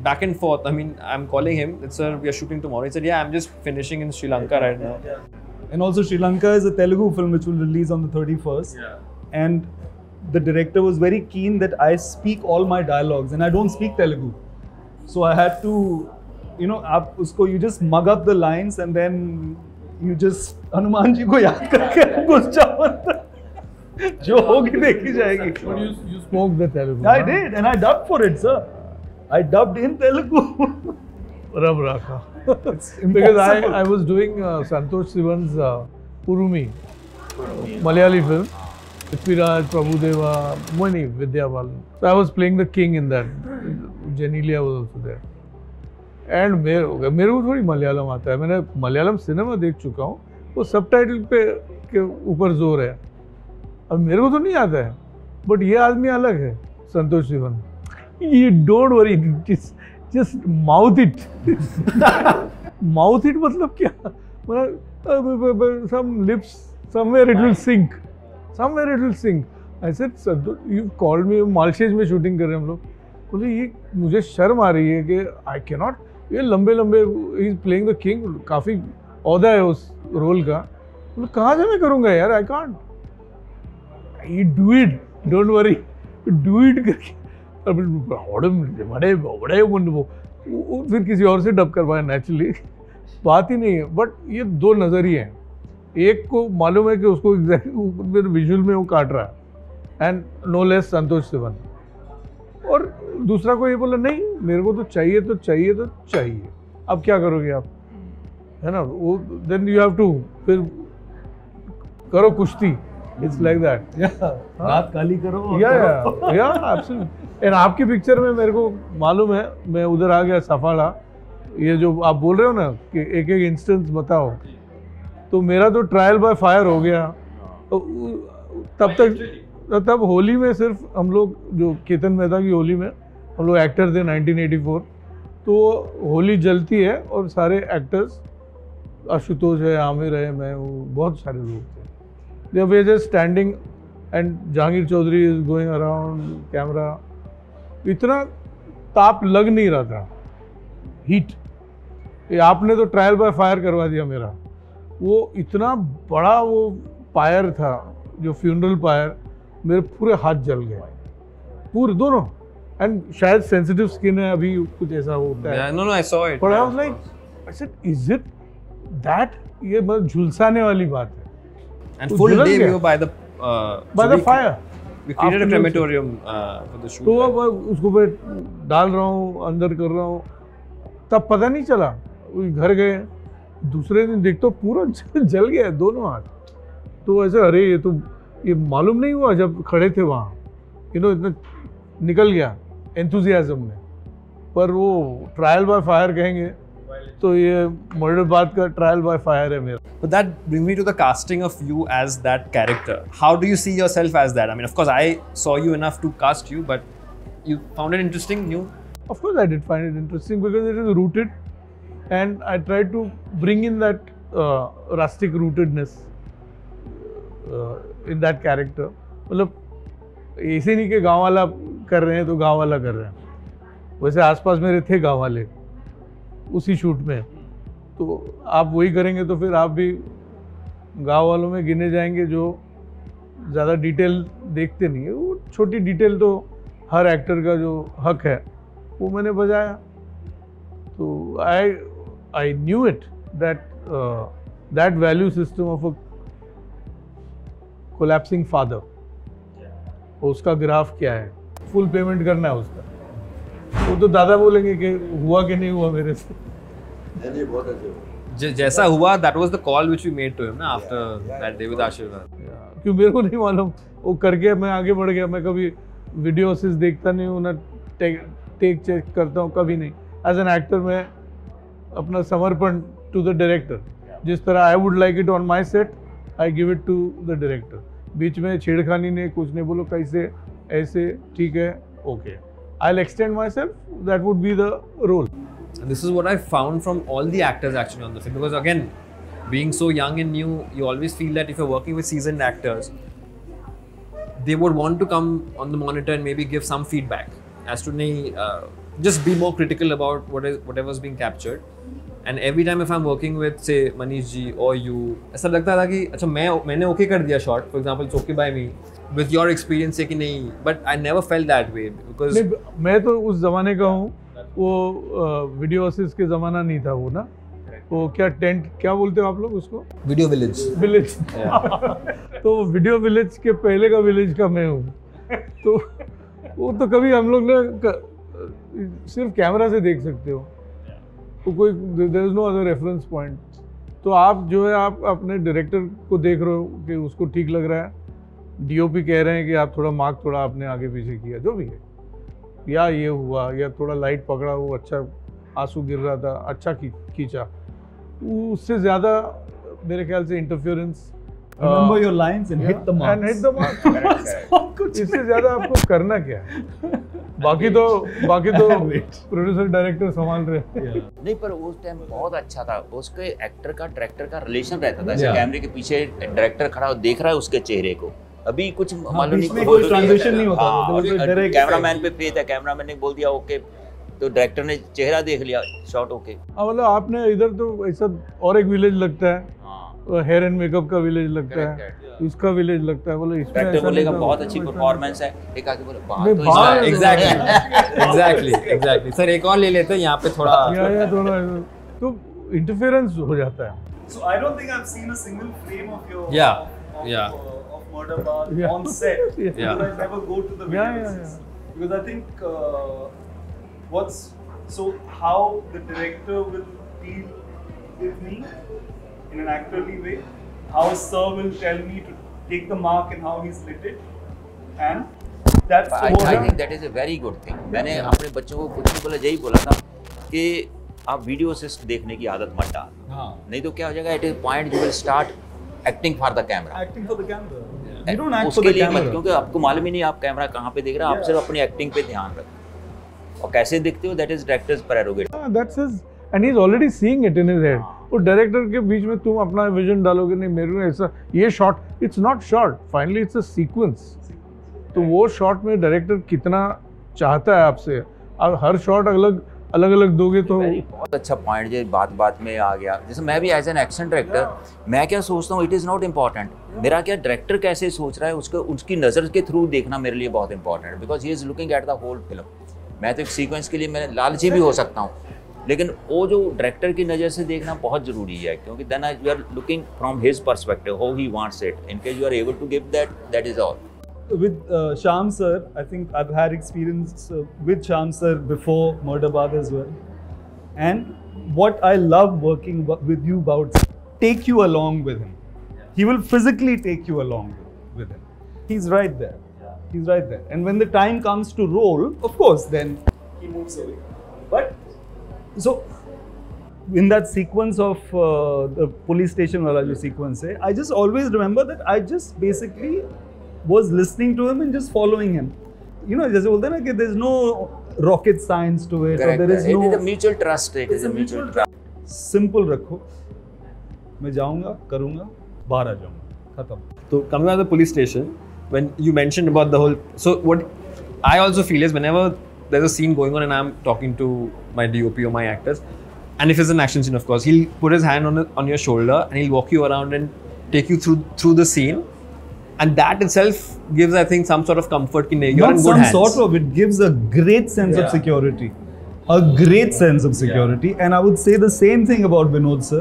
back and forth. I mean, I'm calling him. Sir, we are shooting tomorrow. He said, yeah, I'm just finishing in Sri Lanka right now. And also Sri Lanka is a Telugu film which will release on the 31st. And the director was very keen that I speak all my dialogues, and I don't speak Telugu. So I had to, you know, you just mug up the lines and then you just Hanuman ji ko yaad karke घुस जाओ, जो होगी देखी जाएगी. But you spoke the Telugu. I did, and I dubbed for it, sir. I dubbed in Telugu. Rab Rakha. Because I was doing Santosh Sivan's Urumi, Malayali film. Prithviraj, Prabhudeva, Moni, Vidya Balan. So I was playing the king in that. Genelia was also there. And मेरे को थोड़ी मलयालम आता है, मैंने Malayalam cinema देख चुका हूँ, वो सबटाइटल पे के ऊपर जोर है, अब मेरे को तो नहीं आता है, बट ये आदमी अलग है, संतोष Sivan. You don't worry, just mouth it. Mouth it मतलब क्या? some lips, somewhere it will sink. Somewhere it will sink. I said, Sadhu, you called me, Malshej में शूटिंग कर रहे हैं हम लोग. बोले ये मुझे शर्म आ रही है कि I cannot, ये लंबे लंबे, he is playing the king, काफ़ी औदा है उस रोल का. बोले कहाँ से मैं करूँगा यार, I can't. You do it, don't worry, do it करके. बड़े बड़े वो फिर किसी और से डब करवाया नेचुरली. बात ही नहीं है. बट ये दो नज़रिए हैं. एक को मालूम है कि उसको एग्जैक्टली विजुअल में वो काट रहा है, एंड नो लेस संतोष सिवन. और दूसरा को ये बोला नहीं मेरे को तो चाहिए तो चाहिए तो चाहिए. अब क्या करोगे आप, है ना. वो देन यू हैव टू फिर करो कुश्ती. It's like that. रात काली करो. या एब्सोल्युटली. एंड आपकी पिक्चर में मेरे को मालूम है, मैं उधर आ गया सफाड़ा. ये जो आप बोल रहे हो ना कि एक एक इंस्टेंस बताओ, तो मेरा तो ट्रायल बाय फायर हो गया. तब होली में सिर्फ हम लोग, जो केतन मेहता की होली में हम लोग एक्टर थे 1984, तो होली जलती है और सारे एक्टर्स, आशुतोष है, आमिर है, मैं हूँ, बहुत सारे लोग थे. They were just standing and Jahangir Chaudhary is going around camera. इतना ताप लग नहीं रहा था, हीट. ये आपने तो ट्रायल बाय फायर करवा दिया मेरा. वो इतना बड़ा वो फायर था, जो फ्यूनरल फायर, मेरे पूरे हाथ जल गए, पूरे दोनों. एंड शायद सेंसिटिव स्किन है, अभी कुछ ऐसा होता है. No, I saw it. But I was like, I said, is it that? ये मतलब झुलसाने वाली बात है. And तो full जलन day गया. we were by the fire. We created a Afternoon crematorium for the shoot. तो अब उसको मैं डाल रहा हूँ, अंदर कर रहा हूँ, तब पता नहीं चला. घर गए, दूसरे दिन देखते पूरा जल गया दोनों हाथ. तो ऐसे अरे ये मालूम नहीं हुआ जब खड़े थे वहाँ, इतना निकल गया एंथुजियाज्म में. पर वो ट्रायल बाय फायर कहेंगे तो ये मर्डर बात का ट्रायल बाय फायर है मेरा. But that brings me to the casting of you as that character. How do you see yourself as that? I mean, of course, I saw you enough to cast you, but you found it interesting, new? Of course, I did find it interesting because it is rooted, and I tried to bring in that rustic rootedness in that character. मतलब ऐसे नहीं कि गाँव वाला कर रहे हैं तो गाँव वाला कर रहे हैं. वैसे आसपास मेरे थे गाँव वाले उसी शूट में, तो आप वही करेंगे तो फिर आप भी गांव वालों में गिने जाएंगे जो ज़्यादा डिटेल देखते नहीं है. वो छोटी डिटेल तो हर एक्टर का जो हक है वो मैंने बजाया. तो I knew it that value system of a collapsing father, उसका ग्राफ क्या है, फुल पेमेंट करना है उसका. वो तो दादा बोलेंगे कि हुआ कि नहीं हुआ मेरे से. जैसा हुआ, that was the call which we made to him ना after that day with Ashirwad. क्यों मेरे को नहीं मालूम, वो करके मैं आगे बढ़ गया. मैं कभी वीडियो असिस देखता नहीं हूँ, ना टेक चेक करता हूँ, कभी नहीं. एज एन एक्टर मैं अपना समर्पण टू द डायरेक्टर, जिस तरह I would like it on my set, I give it to the director. बीच में छेड़खानी नहीं, कुछ नहीं, बोलो कैसे ऐसे ठीक है, okay, I'll extend myself. That would be the role. And this is what I found from all the actors actually on the film, because again, being so young and new, you always feel that if you're working with seasoned actors, they would want to come on the monitor and maybe give some feedback as to just be more critical about whatever's being captured. And every time if I'm working with say Manish ji or you, ऐसा लगता था कि अच्छा मैंने okay कर दिया shot, for example it's okay by me, with your experience है कि नहीं, but I never felt that way because मैं तो उस ज़माने का हूँ. वो वीडियो असिस्ट के ज़माना नहीं था वो ना, वो क्या टेंट क्या बोलते हो आप लोग उसको, video village. तो वीडियो विलेज के पहले का विलेज का मैं हूँ. तो वो तो कभी हम लोग ने सिर्फ कैमरा से देख सकते हो, तो कोई there is no other reference point. तो आप जो है आप अपने डायरेक्टर को देख रहे हो कि उसको ठीक लग रहा है, डीओपी कह रहे हैं कि आप थोड़ा मार्क थोड़ा आपने आगे पीछे किया, जो भी है, या ये हुआ, या थोड़ा लाइट पकड़ा, वो अच्छा आंसू गिर रहा था, अच्छा खींचा. उससे ज़्यादा मेरे ख्याल से interference Remember your lines and hit the marks. And hit the mark. इससे ज्यादा आपको करना क्या है? बाकी तो प्रोड्यूसर डायरेक्टर संभाल रहे हैं। नहीं, पर उस टाइम बहुत अच्छा था, उसके एक्टर का डायरेक्टर का रिलेशन रहता था। जैसे कैमरे के पीछे डायरेक्टर खड़ा देख रहा है उसके चेहरे को, अभी कुछ मालूम नहीं, कोई ट्रांजिशन नहीं होता, कैमरामैन पे फेथ है, कैमरामैन ने बोल दिया ओके, तो डायरेक्टर ने चेहरा देख लिया, शॉट ओके। मतलब आपने इधर तो ऐसा और एक विलेज लगता है, हेयर एंड मेकअप का विलेज लगता है, इसका विलेज लगता है, बोले इसमें डायरेक्टर ऐसा बोलेगा नहीं था, बहुत अच्छी परफॉर्मेंस है, एक आके बोले नहीं, बात तो बात- एग्जैक्टली सर, एक और ले लेते हैं यहाँ पे थोड़ा। या थोड़ा तो इंटरफेरेंस हो जाता है। So I don't think I've seen a single frame of your Yeah. of Murderbaz Yeah. on set. Yeah. Because I never go to the Yeah, videos. yeah. Because I think how the director will deal with me in an actorly way, how Sir will tell me to take the mark and how he's lit it, and that's I think that is a very good thing. मैंने अपने बच्चों को कुछ नहीं बोला, यही बोला था कि आप वीडियो से देखने की आदत मत डाल, नहीं तो क्या हो जाएगा, at a point you will start acting for the camera. acting for the camera. You don't act for उसके the लिए मत, camera. क्योंकि आपको मालूम ही नहीं आप कैमरा कहाँ पे देख रहे हैं, आप सिर्फ अपनी एक्टिंग पे ध्यान रखो और कैसे दिखते हो, that is directors prerogative. That's his and he is already seeing it in his head. वो डायरेक्टर के बीच में तुम अपना विजन डालोगे, नहीं मेरे को ऐसा ये shot, it's not shot, finally it's a sequence. तो वो शॉट में डायरेक्टर कितना चाहता है आपसे, अब हर शॉट अलग अलग दोगे तो बहुत अच्छा पॉइंट जो बात में आ गया। जैसे मैं भी एज एन एक्शन डायरेक्टर, मैं क्या सोचता हूँ, इट इज़ नॉट इम्पॉर्टेंट मेरा क्या डायरेक्टर कैसे सोच रहा है, उसकी नज़र के थ्रू देखना मेरे लिए बहुत इंपॉर्टेंट है, because he is looking at the whole film. मैं तो एक सीक्वेंस के लिए मैं लालची भी हो सकता हूँ, लेकिन वो जो डायरेक्टर की नज़र से देखना बहुत ज़रूरी है, क्योंकि then you are looking from his perspective, how he wants it, in case you are able to give that is all. With Shyam sir, I think I've had experience with Shyam sir before Murderbaz as well. And what I love working with you about, take you along with him. He will physically take you along with him. He's right there. He's right there. And when the time comes to roll, of course, then He moves away. But so in that sequence of the police station wala jo sequence hai, I just always remember that I just basically was listening to him and just following him. You know, जैसे बोलते हैं ना कि there is no rocket science to it, or there is It no is a mutual trust. It is a mutual trust. simple रखो, मैं जाऊंगा करूंगा बाहर आ जाऊंगा खत्म। So coming out of the police station, when you mentioned about the whole, so what I also feel is whenever there's a scene going on and I'm talking to my DOP or my actors, and if it's an action scene, of course, he'll put his hand on your shoulder and he'll walk you around and take you through the scene, and that itself gives, I think, some sort of comfort. Ki you're Not in good some hands. sort of, it gives a great sense of security. A great sense of security. And I would say the same thing about Vinod sir.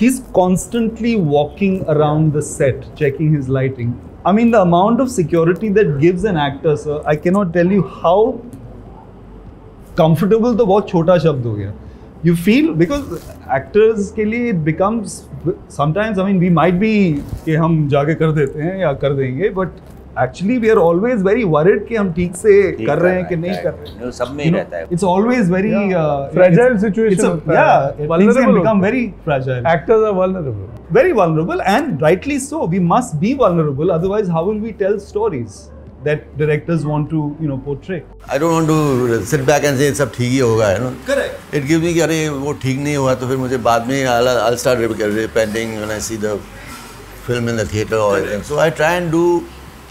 He's constantly walking around the set, checking his lighting. I mean, the amount of security that gives an actor, sir, I cannot tell you how comfortable तो बहुत छोटा शब्द हो गया. You feel, because actors के लिए it becomes sometimes, I mean, we might be कि हम जाके कर देते हैं या कर देंगे, but actually we are always very worried कि हम ठीक से कर रहे हैं कि नहीं कर रहे हैं. सब में ही रहता है। It's always very fragile situation It's a, होता है. yeah, things can Vulnerable become होता है. very fragile. Actors are vulnerable. Very vulnerable, and rightly so. We must be vulnerable, otherwise how will we tell stories that directors want to, you know, portray? I don't want to sit back and say सब ठीक ही होगा, you know. correct. It gives me कि अरे वो ठीक नहीं हुआ तो फिर मुझे बाद में I'll start repenting when I see the film in the theater or anything. So I try and do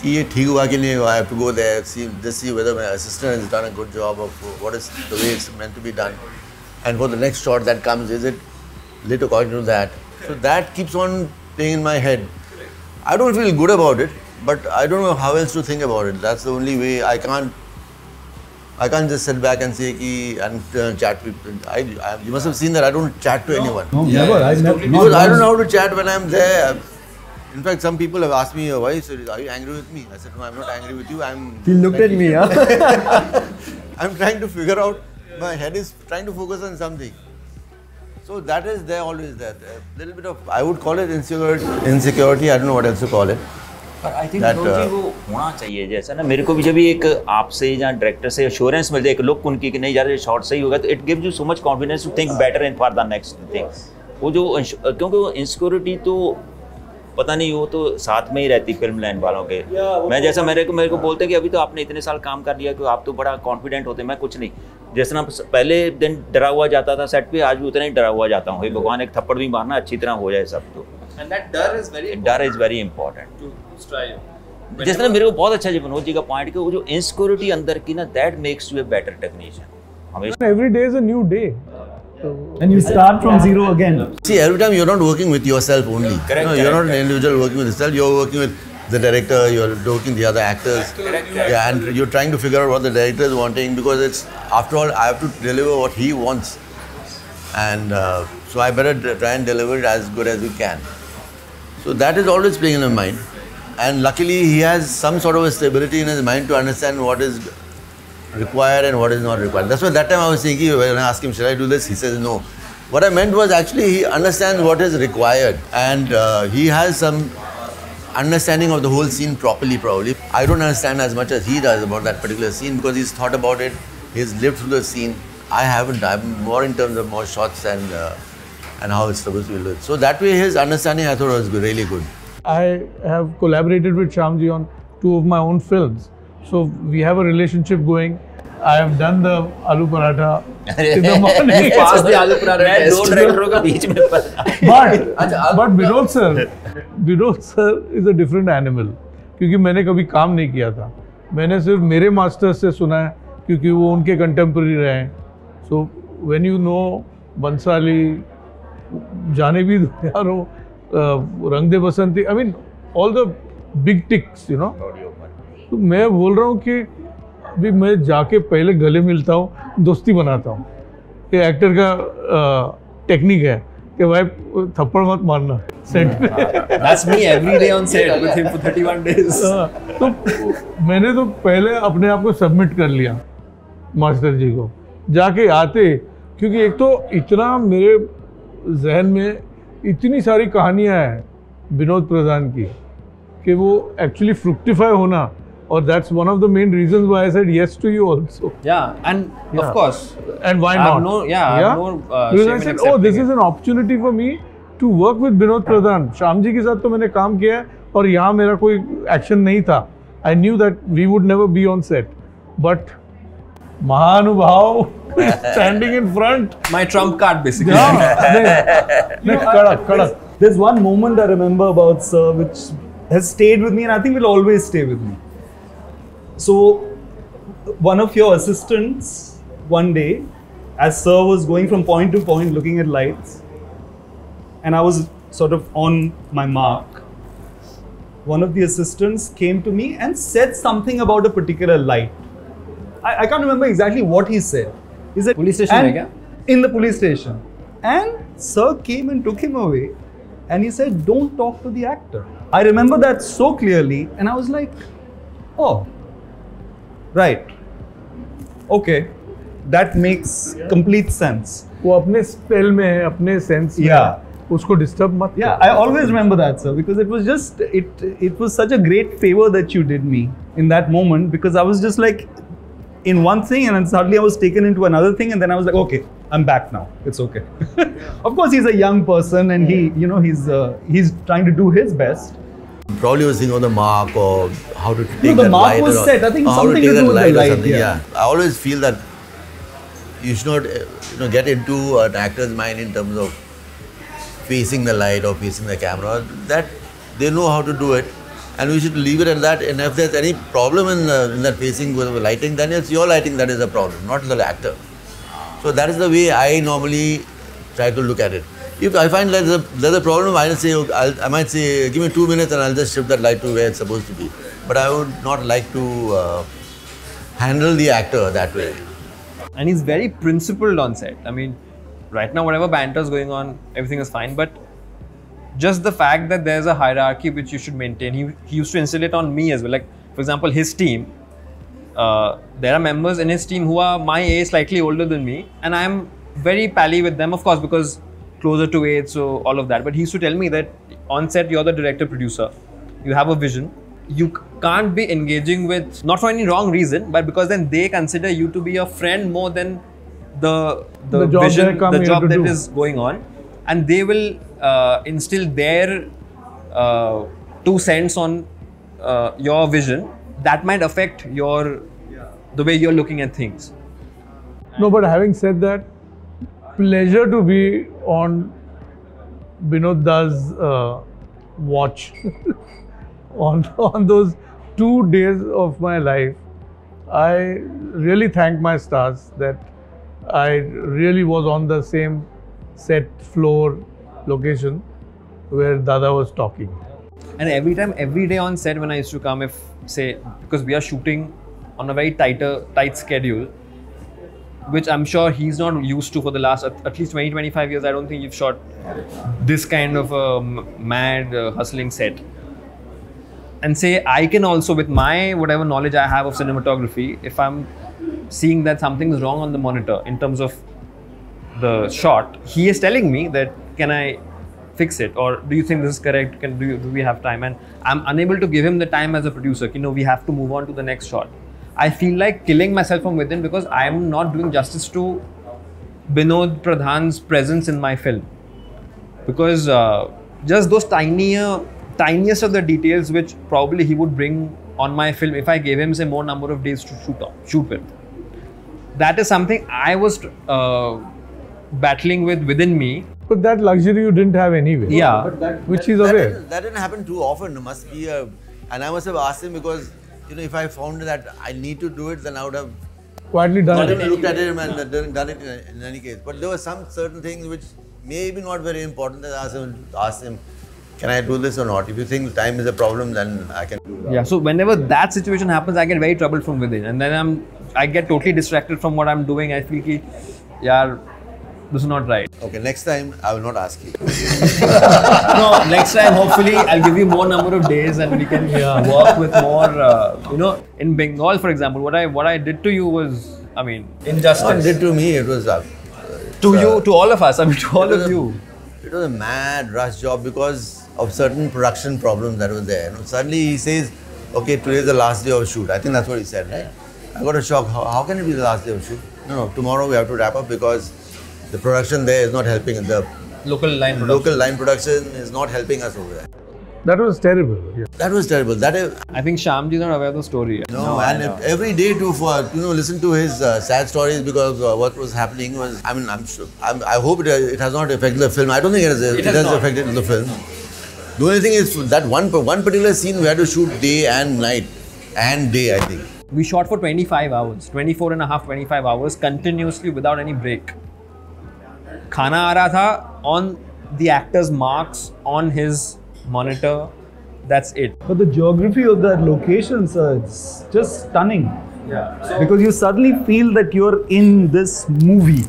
कि ये ठीक हुआ कि नहीं हुआ. I have to go there, see whether my assistant has done a good job of what is the way it's meant to be done, and for the next shot that comes, is it lit according to that? So that keeps on playing in my head. I don't feel good about it, but I don't know how else to think about it. That's the only way. I can't just sit back and say ki and chat people. You must have seen that I don't chat to anyone. No, never. I never. Because I don't know how to chat when I'm there. In fact, some people have asked me, why, so are you angry with me? I said, no, I'm not angry with you. He looked at me, huh? I'm trying to figure out, my head is trying to focus on something. So that is there, always there. A little bit of, I would call it insecurity. I don't know what else to call it. पर I think वो होना चाहिए, जैसा ना मेरे को भी जब एक आपसे या डायरेक्टर से एश्योरेंस मिल जाए, एक लुक उनकी कि नहीं यार ये शॉट सही होगा, तो it gives you so much confidence to think better in for the next thing. वो जो क्योंकि वो इनसिक्योरिटी तो पता नहीं वो तो साथ में ही रहती फिल्म लाइन वालों के। मैं जैसा मेरे को बोलते कि अभी तो आपने इतने साल काम कर लिया कि आप तो बड़ा कॉन्फिडेंट होते, मैं कुछ नहीं। जिस तरह पहले दिन डरा हुआ जाता था सेट पे, आज भी उतना ही डरा हुआ जाता हूँ। भगवान एक थप्पड़ भी मारना अच्छी तरह हो जाए सब। तो डर इज़ वेरी इंपॉर्टेंट। जिस तरह मेरे को बहुत अच्छा जी मनोज जी का पॉइंट कि वो जो इनसिक्योरिटी अंदर की ना, that makes U a better technician. हमेशा Every day is a new day. And you start from zero again. See, every time you're not working with yourself only. Correct, No, you're not an individual working with yourself. You're working with the director. You're working with the other actors. Yeah, and you're trying to figure out what the director is wanting, because it's, after all, I have to deliver what he wants, and so I better try and deliver it as good as we can. So that is always playing in my mind, and luckily he has some sort of a stability in his mind to understand what is required and what is not required. That's why that time I was thinking, when I asked him, should I do this? He says no. What I meant was, actually he understands what is required, and he has some understanding of the whole scene properly, probably. I don't understand as much as he does about that particular scene, because he's thought about it, he's lived through the scene. I haven't. I'm more in terms of more shots and how it's supposed to be looked. So that way his understanding, I thought, was really good. I have collaborated with Shyamji on 2 of my own films. So we have a relationship going. I have done the aloo paratha in the morning. Pass the aloo paratha मैं test. 2 डायरेक्टरों के बीच में But Vinod sir is a different animal. क्योंकि मैंने कभी काम नहीं किया था, मैंने सिर्फ मेरे मास्टर्स से सुना है, क्योंकि वो उनके कंटेम्प्रेरी रहे हैं. So when you know Bhansali, जाने भी दो यारो, रंग दे बसंती, I mean all the big ticks, you know. तो मैं बोल रहा हूँ कि अभी मैं जाके पहले गले मिलता हूँ, दोस्ती बनाता हूँ. ये एक्टर का टेक्निक है कि भाई थप्पड़ मत मारना सेट पे. That's me every day on set with him for 31 days. तो मैंने तो पहले अपने आप को सबमिट कर लिया मास्टर जी को, जाके आते, क्योंकि एक तो इतना मेरे जहन में इतनी सारी कहानियाँ हैं विनोद प्रधान की कि वो एक्चुअली फ्रुक्टिफाई होना. Or that's one of the main reasons why I said yes to you also. Yeah, and Yeah. of course. And why I have not? no- yeah, I have no, Because shame I in said, accepting oh, this it. is an opportunity for me to work with Vinod Pradhan. Shyam ji के साथ तो मैंने काम किया है, और यहाँ मेरा कोई एक्शन नहीं था. I knew that we would never be on set. But महानुभाव standing in front. My trump card basically. नहीं, कड़क. There's one moment I remember about Sir which has stayed with me, and I think will always stay with me. So, one of your assistants, one day, as Sir was going from point to point looking at lights, and I was sort of on my mark, one of the assistants came to me and said something about a particular light. I can't remember exactly what he said. He said, Police station and- mein kya? In the police station. And Sir came and took him away, and he said, don't talk to the actor. I remember that so clearly, and I was like, oh, right. Okay. That makes complete sense. वो अपने spell में है, अपने sense में Yeah. है, उसको disturb मत. Yeah, I always remember that, sir, because it was just, it was such a great favor that you did me in that moment, because I was just like in one thing, and then suddenly I was taken into another thing, and then I was like, okay, I'm back now. It's okay. Of course, he's a young person, and he, you know, he's trying to do his best. Probably was thinking of the mark, or how to take the that mark light, was or set. I think or how something to take to do that with the light or light, something. yeah. I always feel that you should not, get into an actor's mind in terms of facing the light or facing the camera. That they know how to do it, and we should leave it at that. And if there's any problem in that facing with the lighting, then it's your lighting that is a problem, not the actor. So that is the way I normally try to look at it. If I find that there's a problem, I might say, give me 2 minutes and I'll just shift that light to where it's supposed to be. But I would not like to handle the actor that way. And he's very principled on set. I mean, right now, whatever banter is going on, everything is fine. But just the fact that there's a hierarchy which you should maintain, he used to instill it on me as well. Like, for example, his team, there are members in his team who are my age, slightly older than me, and I'm very pally with them, of course, because closer to age, so all of that. But he used to tell me that on set, you're the director producer, you have a vision, you can't be engaging with, not for any wrong reason, but because then they consider you to be a friend more than the job vision, they're come the here job to that do. is going on, and they will instill their 2 cents on your vision, that might affect the way you're looking at things. No, but having said that, pleasure to be on Binod Da's watch on those 2 days of my life. I really thank my stars that I really was on the same set, floor, location where Dada was talking. And every day on set when I used to come, if say, because we are shooting on a very tight schedule, which I'm sure he's not used to for the last at least 20-25 years. I don't think you've shot this kind of a mad hustling set. And say I can also, with my whatever knowledge I have of cinematography, if I'm seeing that something's wrong on the monitor in terms of the shot, he is telling me that, can I fix it, or do you think this is correct, do we have time? And I'm unable to give him the time as a producer. We have to move on to the next shot. I feel like killing myself from within because I'm not doing justice to Binod Pradhan's presence in my film, because just those tiniest of the details which probably he would bring on my film if I gave him say more number of days to shoot with. That is something I was battling with within me. But that luxury you didn't have anyway. Yeah. Which is aware. That didn't happen too often. It must be and I must have asked him because, if I found that I need to do it, then I would have Quietly done it. looked at him and done it in any case. But there were some certain things which maybe not very important that I asked him, can I do this or not? If you think time is a problem, then I can do it. Yeah, so whenever that situation happens, I get very troubled from within, and then I get totally distracted from what I'm doing. I feel like, yeah, this is not right. Okay, next time I will not ask you. No, next time hopefully I'll give you more number of days and we can work with more. In Bengal, for example, what I did to you was, injustice. What did to me, it was to all of us. To all of you. It was a mad rush job because of certain production problems that were there. Suddenly he says, okay, today is the last day of shoot. I think that's what he said, right? I got a shock. How can it be the last day of shoot? No, tomorrow we have to wrap up because the production there is not helping. The local line production is not helping us over there. That was terrible. Yeah. That was terrible. I think Shyamji is not aware of the story. No, and every day to listen to his sad stories because what was happening was. I'm sure. I hope it has not affected the film. I don't think it has affected the film. The only thing is that one particular scene we had to shoot day and night and day. I think we shot for 25 hours, 25 hours continuously without any break. Khana aa raha tha on the actor's marks on his monitor. That's it. But the geography of that location, sir, it's just stunning. Yeah. Because you suddenly feel that you're in this movie.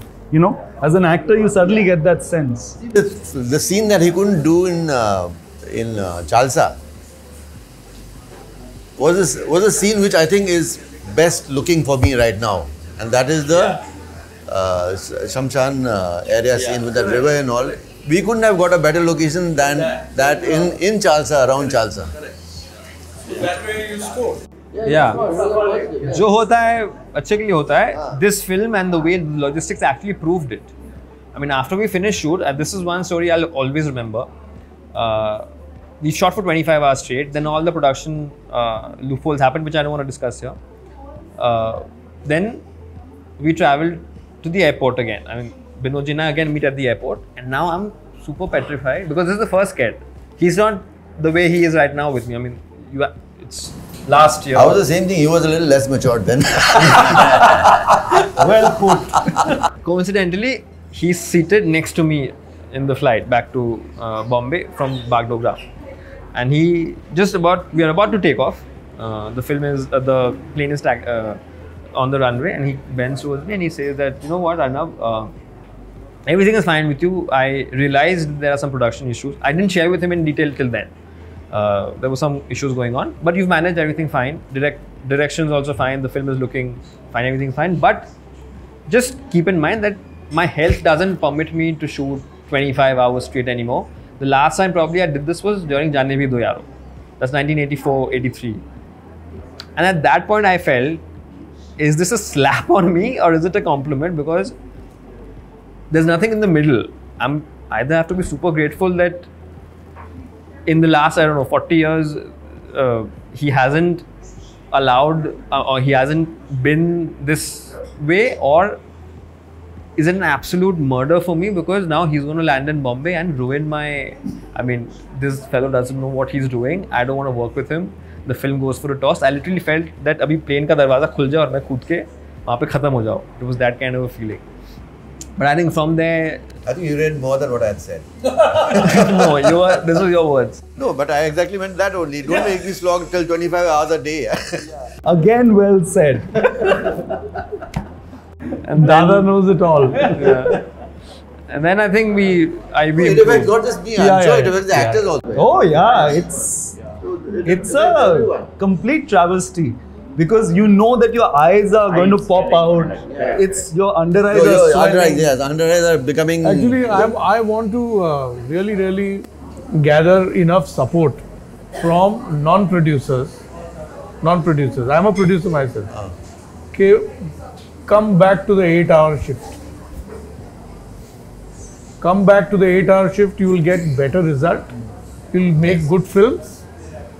As an actor, you suddenly get that sense. the scene that he couldn't do in Chalsa was a scene which I think is best looking for me right now, and that is the Shamshan area scene with that river and all. We couldn't have got a better location than that in Chalsa, around Chalsa. That's where you scored. Yeah. जो होता है अच्छे के लिए होता है. This film and the way logistics actually proved it. After we finished shoot, this is one story I'll always remember. We shot for 25 hours straight. Then all the production loopholes happened, which I don't want to discuss here. Then we traveled to the airport again. Binod ji and I again meet at the airport, and now I'm super petrified because this is the first kid. He's not the way he is right now with me. It's last year. I was the same thing. He was a little less matured then. Well put. Coincidentally, he's seated next to me in the flight back to Bombay from Bagdogra, and we are about to take off. The plane is on the runway, and he bends towards me and he says that, you know what, Arnab, everything is fine with you. I realized there are some production issues. I didn't share with him in detail till then. There were some issues going on, but you've managed everything fine. Directions also fine. The film is looking fine. Everything fine. But just keep in mind that my health doesn't permit me to shoot 25 hours straight anymore. The last time probably I did this was during Jaane Bhi Do Yaro. That's 1984-83. And at that point I felt, is this a slap on me or is it a compliment? Because there's nothing in the middle. I'm either have to be super grateful that in the last, I don't know, 40 years, he hasn't allowed or he hasn't been this way, or is it an absolute murder for me because now he's going to land in Bombay and ruin my, I mean, this fellow doesn't know what he's doing. I don't want to work with him. The film goes for a toss. I literally felt that abhi plane ka darwaza khul jaye aur main khood ke wahan pe khatam ho jao. It was that kind of a feeling. But I think from there, I think you read more than what I had said. no, this was your words. No, but I exactly meant that only. Don't make me slog till 25 hours a day. Again, well said. And Dada knows it all. yeah. And then I think we It affects not just me, I'm sure it affects the actors also. Oh yeah, it's a complete travesty because you know that your eyes are going to pop out. It's your under eyes. Your under eyes, yes, under eyes are becoming. Actually, I want to really gather enough support from non-producers. I'm a producer myself. Okay, come back to the 8-hour shift. Come back to the 8-hour shift, you will get better result. You'll make good films.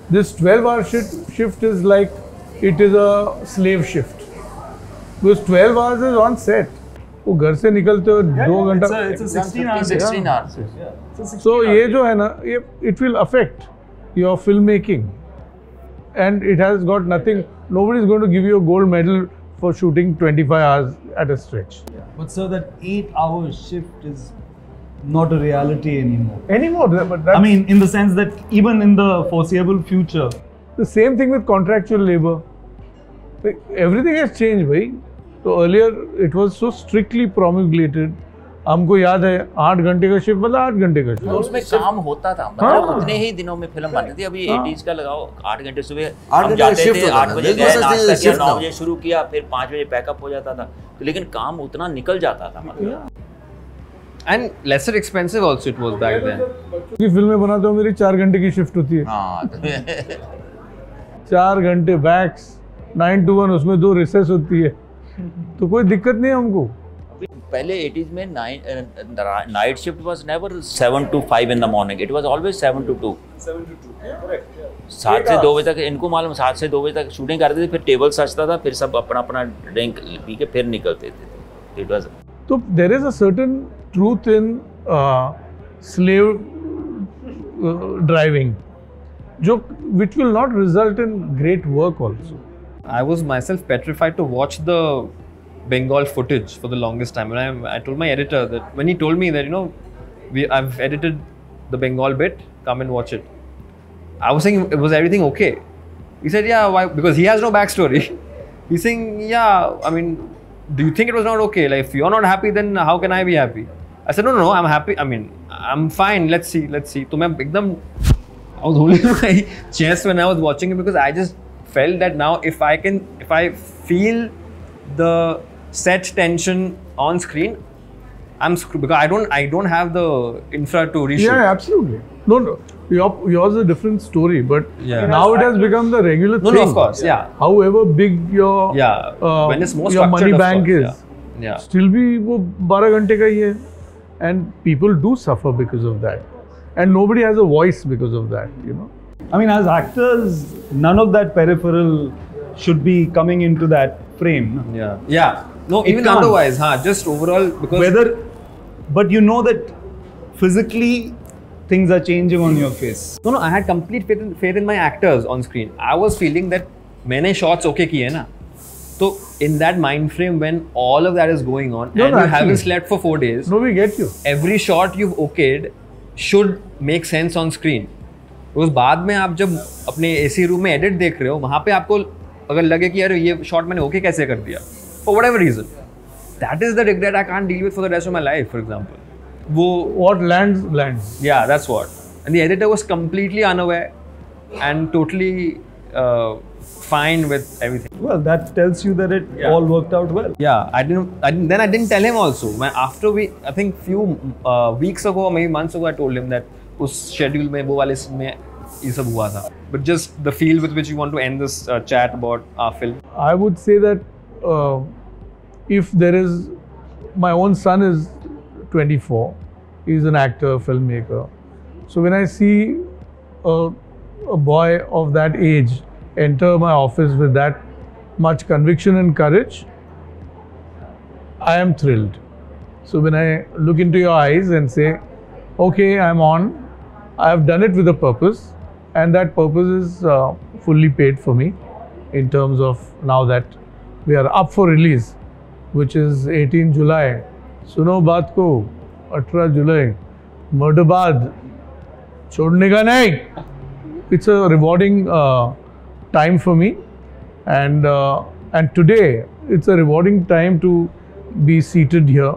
This 12-hour shift is like, it is a slave shift. Because 12 hours is on set. वो घर से निकलते हो 2 घंटा. It's a 16 hours. 16 hours. So ये जो है ना, it will affect your filmmaking, and it has got nothing. Nobody is going to give you a gold medal for shooting 25 hours at a stretch. But sir, that 8-hour shift is not a reality anymore. But that's I mean, in the sense that even in the foreseeable future, the same thing with contractual labor. Like, everything has changed, bhai. So earlier it was so strictly promulgated. हमको याद है 8 घंटे का shift मतलब 8 घंटे का shift. उसमें काम होता था, मतलब उतने ही दिनों में फिल्म बनती थी. अभी 80s का लगाओ, 8 घंटे सुबह हम जाते थे, 8 बजे गए, नाश्ता किया, 9 बजे शुरू किया, फिर 5 बजे पैकअप हो जाता था. लेकिन काम उतना निकल जाता था, मतलब. and lesser expensive also it was back then. क्योंकि फिल्में बनाता हूँ मेरी 4 घंटे की शिफ्ट होती है. हाँ. 4 घंटे बैक्स 9 to 1, उसमें 2 रिसेस होती है, तो कोई दिक्कत नहीं है हमको. पहले 80s में night shift was never 7 to 5 in the morning. It was always 7 to 2. 7 to 2. Correct. Yeah. 7 से 2 बजे तक इनको मालूम, 7 से 2 बजे तक शूटिंग करते थे, फिर टेबल सजता था, फिर सब अपना अपना ड्रिंक पी के फिर निकलते थे. It was. So there is a certain truth in slave driving, which will not result in great work also. I was myself petrified to watch the Bengal footage for the longest time. And I told my editor that when he told me that, I've edited the Bengal bit, come and watch it. I was saying, was everything okay? He said, yeah, why? Because he has no backstory. He's saying, yeah, I mean, do you think it was not okay? Like, if you're not happy, then how can I be happy? I said, no, I'm happy. I mean, I'm fine. Let's see. So I was holding my chest when I was watching it because I just felt that now if I feel the set tension on screen, I'm screwed because I don't have the infra to reshoot. Yeah, absolutely. No, yours is a different story, but Yeah. now it has become the regular thing. No, of course, yeah. However big your When it's more your money structured, of bank course, is, yeah. still भी वो 12 घंटे का ही है, and people do suffer because of that, and nobody has a voice because of that, I mean, as actors, none of that peripheral should be coming into that frame. No? Yeah. No, It even can't. otherwise, just overall because But you know that physically things are changing on your face. No, I had complete faith in my actors on screen. I was feeling that मैंने shots okay किए ना. So in that mind frame when all of that is going on No, and no, you actually. haven't slept for 4 days, no, we get you. every shot you've okayed should make sense on screen. उस बाद में आप जब अपने AC room में edit देख रहे हो, वहाँ पे आपको अगर लगे कि यार ये shot मैंने okay कैसे कर दिया, for whatever reason, that is the regret I can't deal with for the rest of my life. For example, What lands. yeah, that's what. And the editor was completely unaware and totally fine with everything. Well, that tells you that it all worked out well. Yeah, I didn't tell him also. After I think few weeks ago or maybe months ago, I told him that उस schedule में वो वाले में ये सब हुआ था. But just the feel with which you want to end this chat about our film. I would say that if there is, my own son is 24, he's an actor, filmmaker. So when I see a boy of that age enter my office with that much conviction and courage, I am thrilled. So when I look into your eyes and say, okay, I'm on, I have done it with a purpose, and that purpose is fully paid for me in terms of now that we are up for release, which is 18 July. सुनो बात को 18 जुलाई मर्डरबाद छोड़ने का नहीं. It's a rewarding time for me, and today it's a rewarding time to be seated here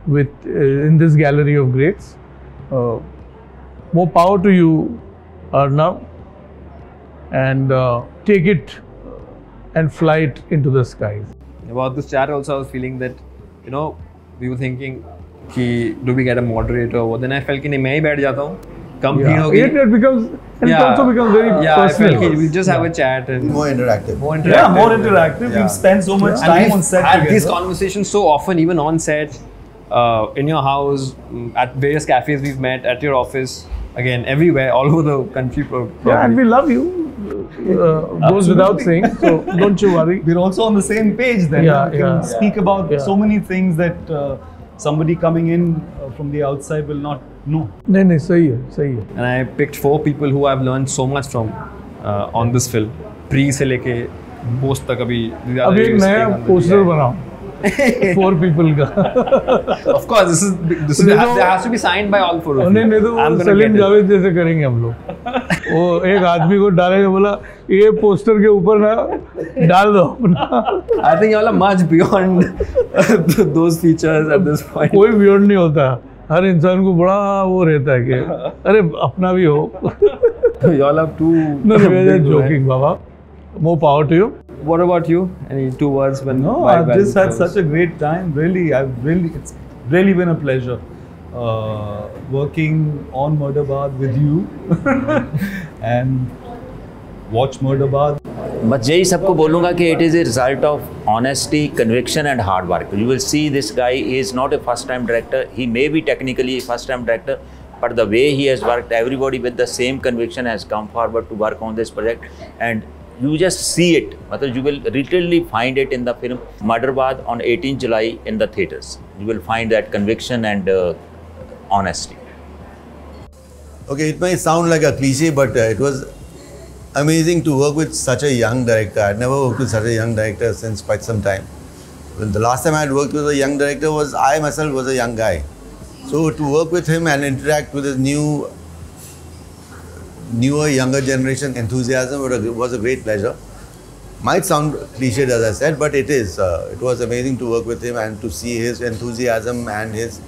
with in this gallery of greats. More power to you, Arnab, and take it and fly it into the skies. About this chat also, I was feeling that, you know, we were thinking, do we get a moderator? Or then I felt कि नहीं मैं ही बैठ जाता हूँ. कम भीड़ होगी. It becomes, and it also becomes very personal. I felt we'll just have a chat and More interactive. more interactive. Yeah, more interactive. Yeah. We've spent so much And time we've on set had together. these conversations so often, even on set, in your house, at various cafes we've met, at your office, again, everywhere, all over the country. Yeah, and we love you. Goes without saying. So don't you worry. We're also on the same page then. Yeah, We can yeah. speak about Yeah. so many things that somebody coming in from the outside will not know. नहीं सही है, सही है. And I picked 4 people who I've learned so much from on this film. Pre से लेके post तक अभी. अभी एक नया पोस्टर बनाओ 4 people का. Of course, this is नहीं there has to be signed by all 4 of you. नहीं तो I'm gonna Salim get it. Javed जैसे करेंगे हम लोग. वो एक आदमी को डालेगा, बोला ये पोस्टर के ऊपर ना डाल दो अपना. I think you all are much beyond those features at this point. कोई वियर्ड नहीं होता. हर इंसान को बड़ा वो रहता है कि अरे अपना भी हो. You all have too. No, we are just joking, Baba. More power to you. What about you? Any 2 words when? No, my I've just had values such a great time. It's really been a pleasure working on Murderbad with you and watch Murderbad. बस यही सबको बोलूँगा कि it is a result of honesty, conviction and hard work. You will see this guy is not a first time director. He may be technically a first time director, but the way he has worked, everybody with the same conviction has come forward to work on this project, and you just see it. मतलब you will literally find it in the film Murderbad on 18 July in the theatres. You will find that conviction and honesty. Okay, it may sound like a cliche, but it was amazing to work with such a young director. I'd never worked with such a young director since quite some time. Well, the last time I had worked with a young director was I myself was a young guy. So to work with him and interact with his newer, younger generation enthusiasm was a great pleasure. Might sound cliched as I said, but it is. It was amazing to work with him and to see his enthusiasm and his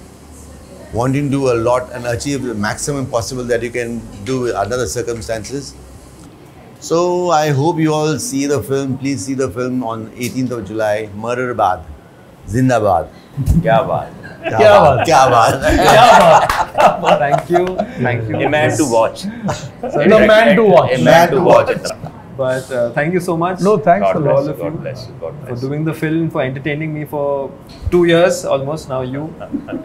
wanting to do a lot and achieve the maximum possible that you can do under the circumstances. So I hope you all see the film. Please see the film on 18th of July. Murderbad. Zindabad. क्या बात. क्या बात. क्या बात. Thank you. A man to watch. The man to watch. A man to watch. But thank you so much. No, thanks a God lot. bless you. God bless you. God For bless you. doing the film, for entertaining me for 2 years almost now, you.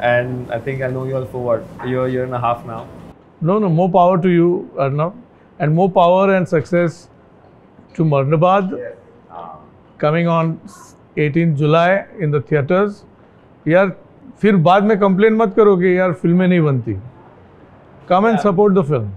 And I think I know you all for what, a year and a half now. No, more power to you, Arnab. And more power and success to Murderbad. Coming on 18 July in the theatres. यार फिर बाद में complain मत करो कि यार फिल्में नहीं बनती. Come and support the film.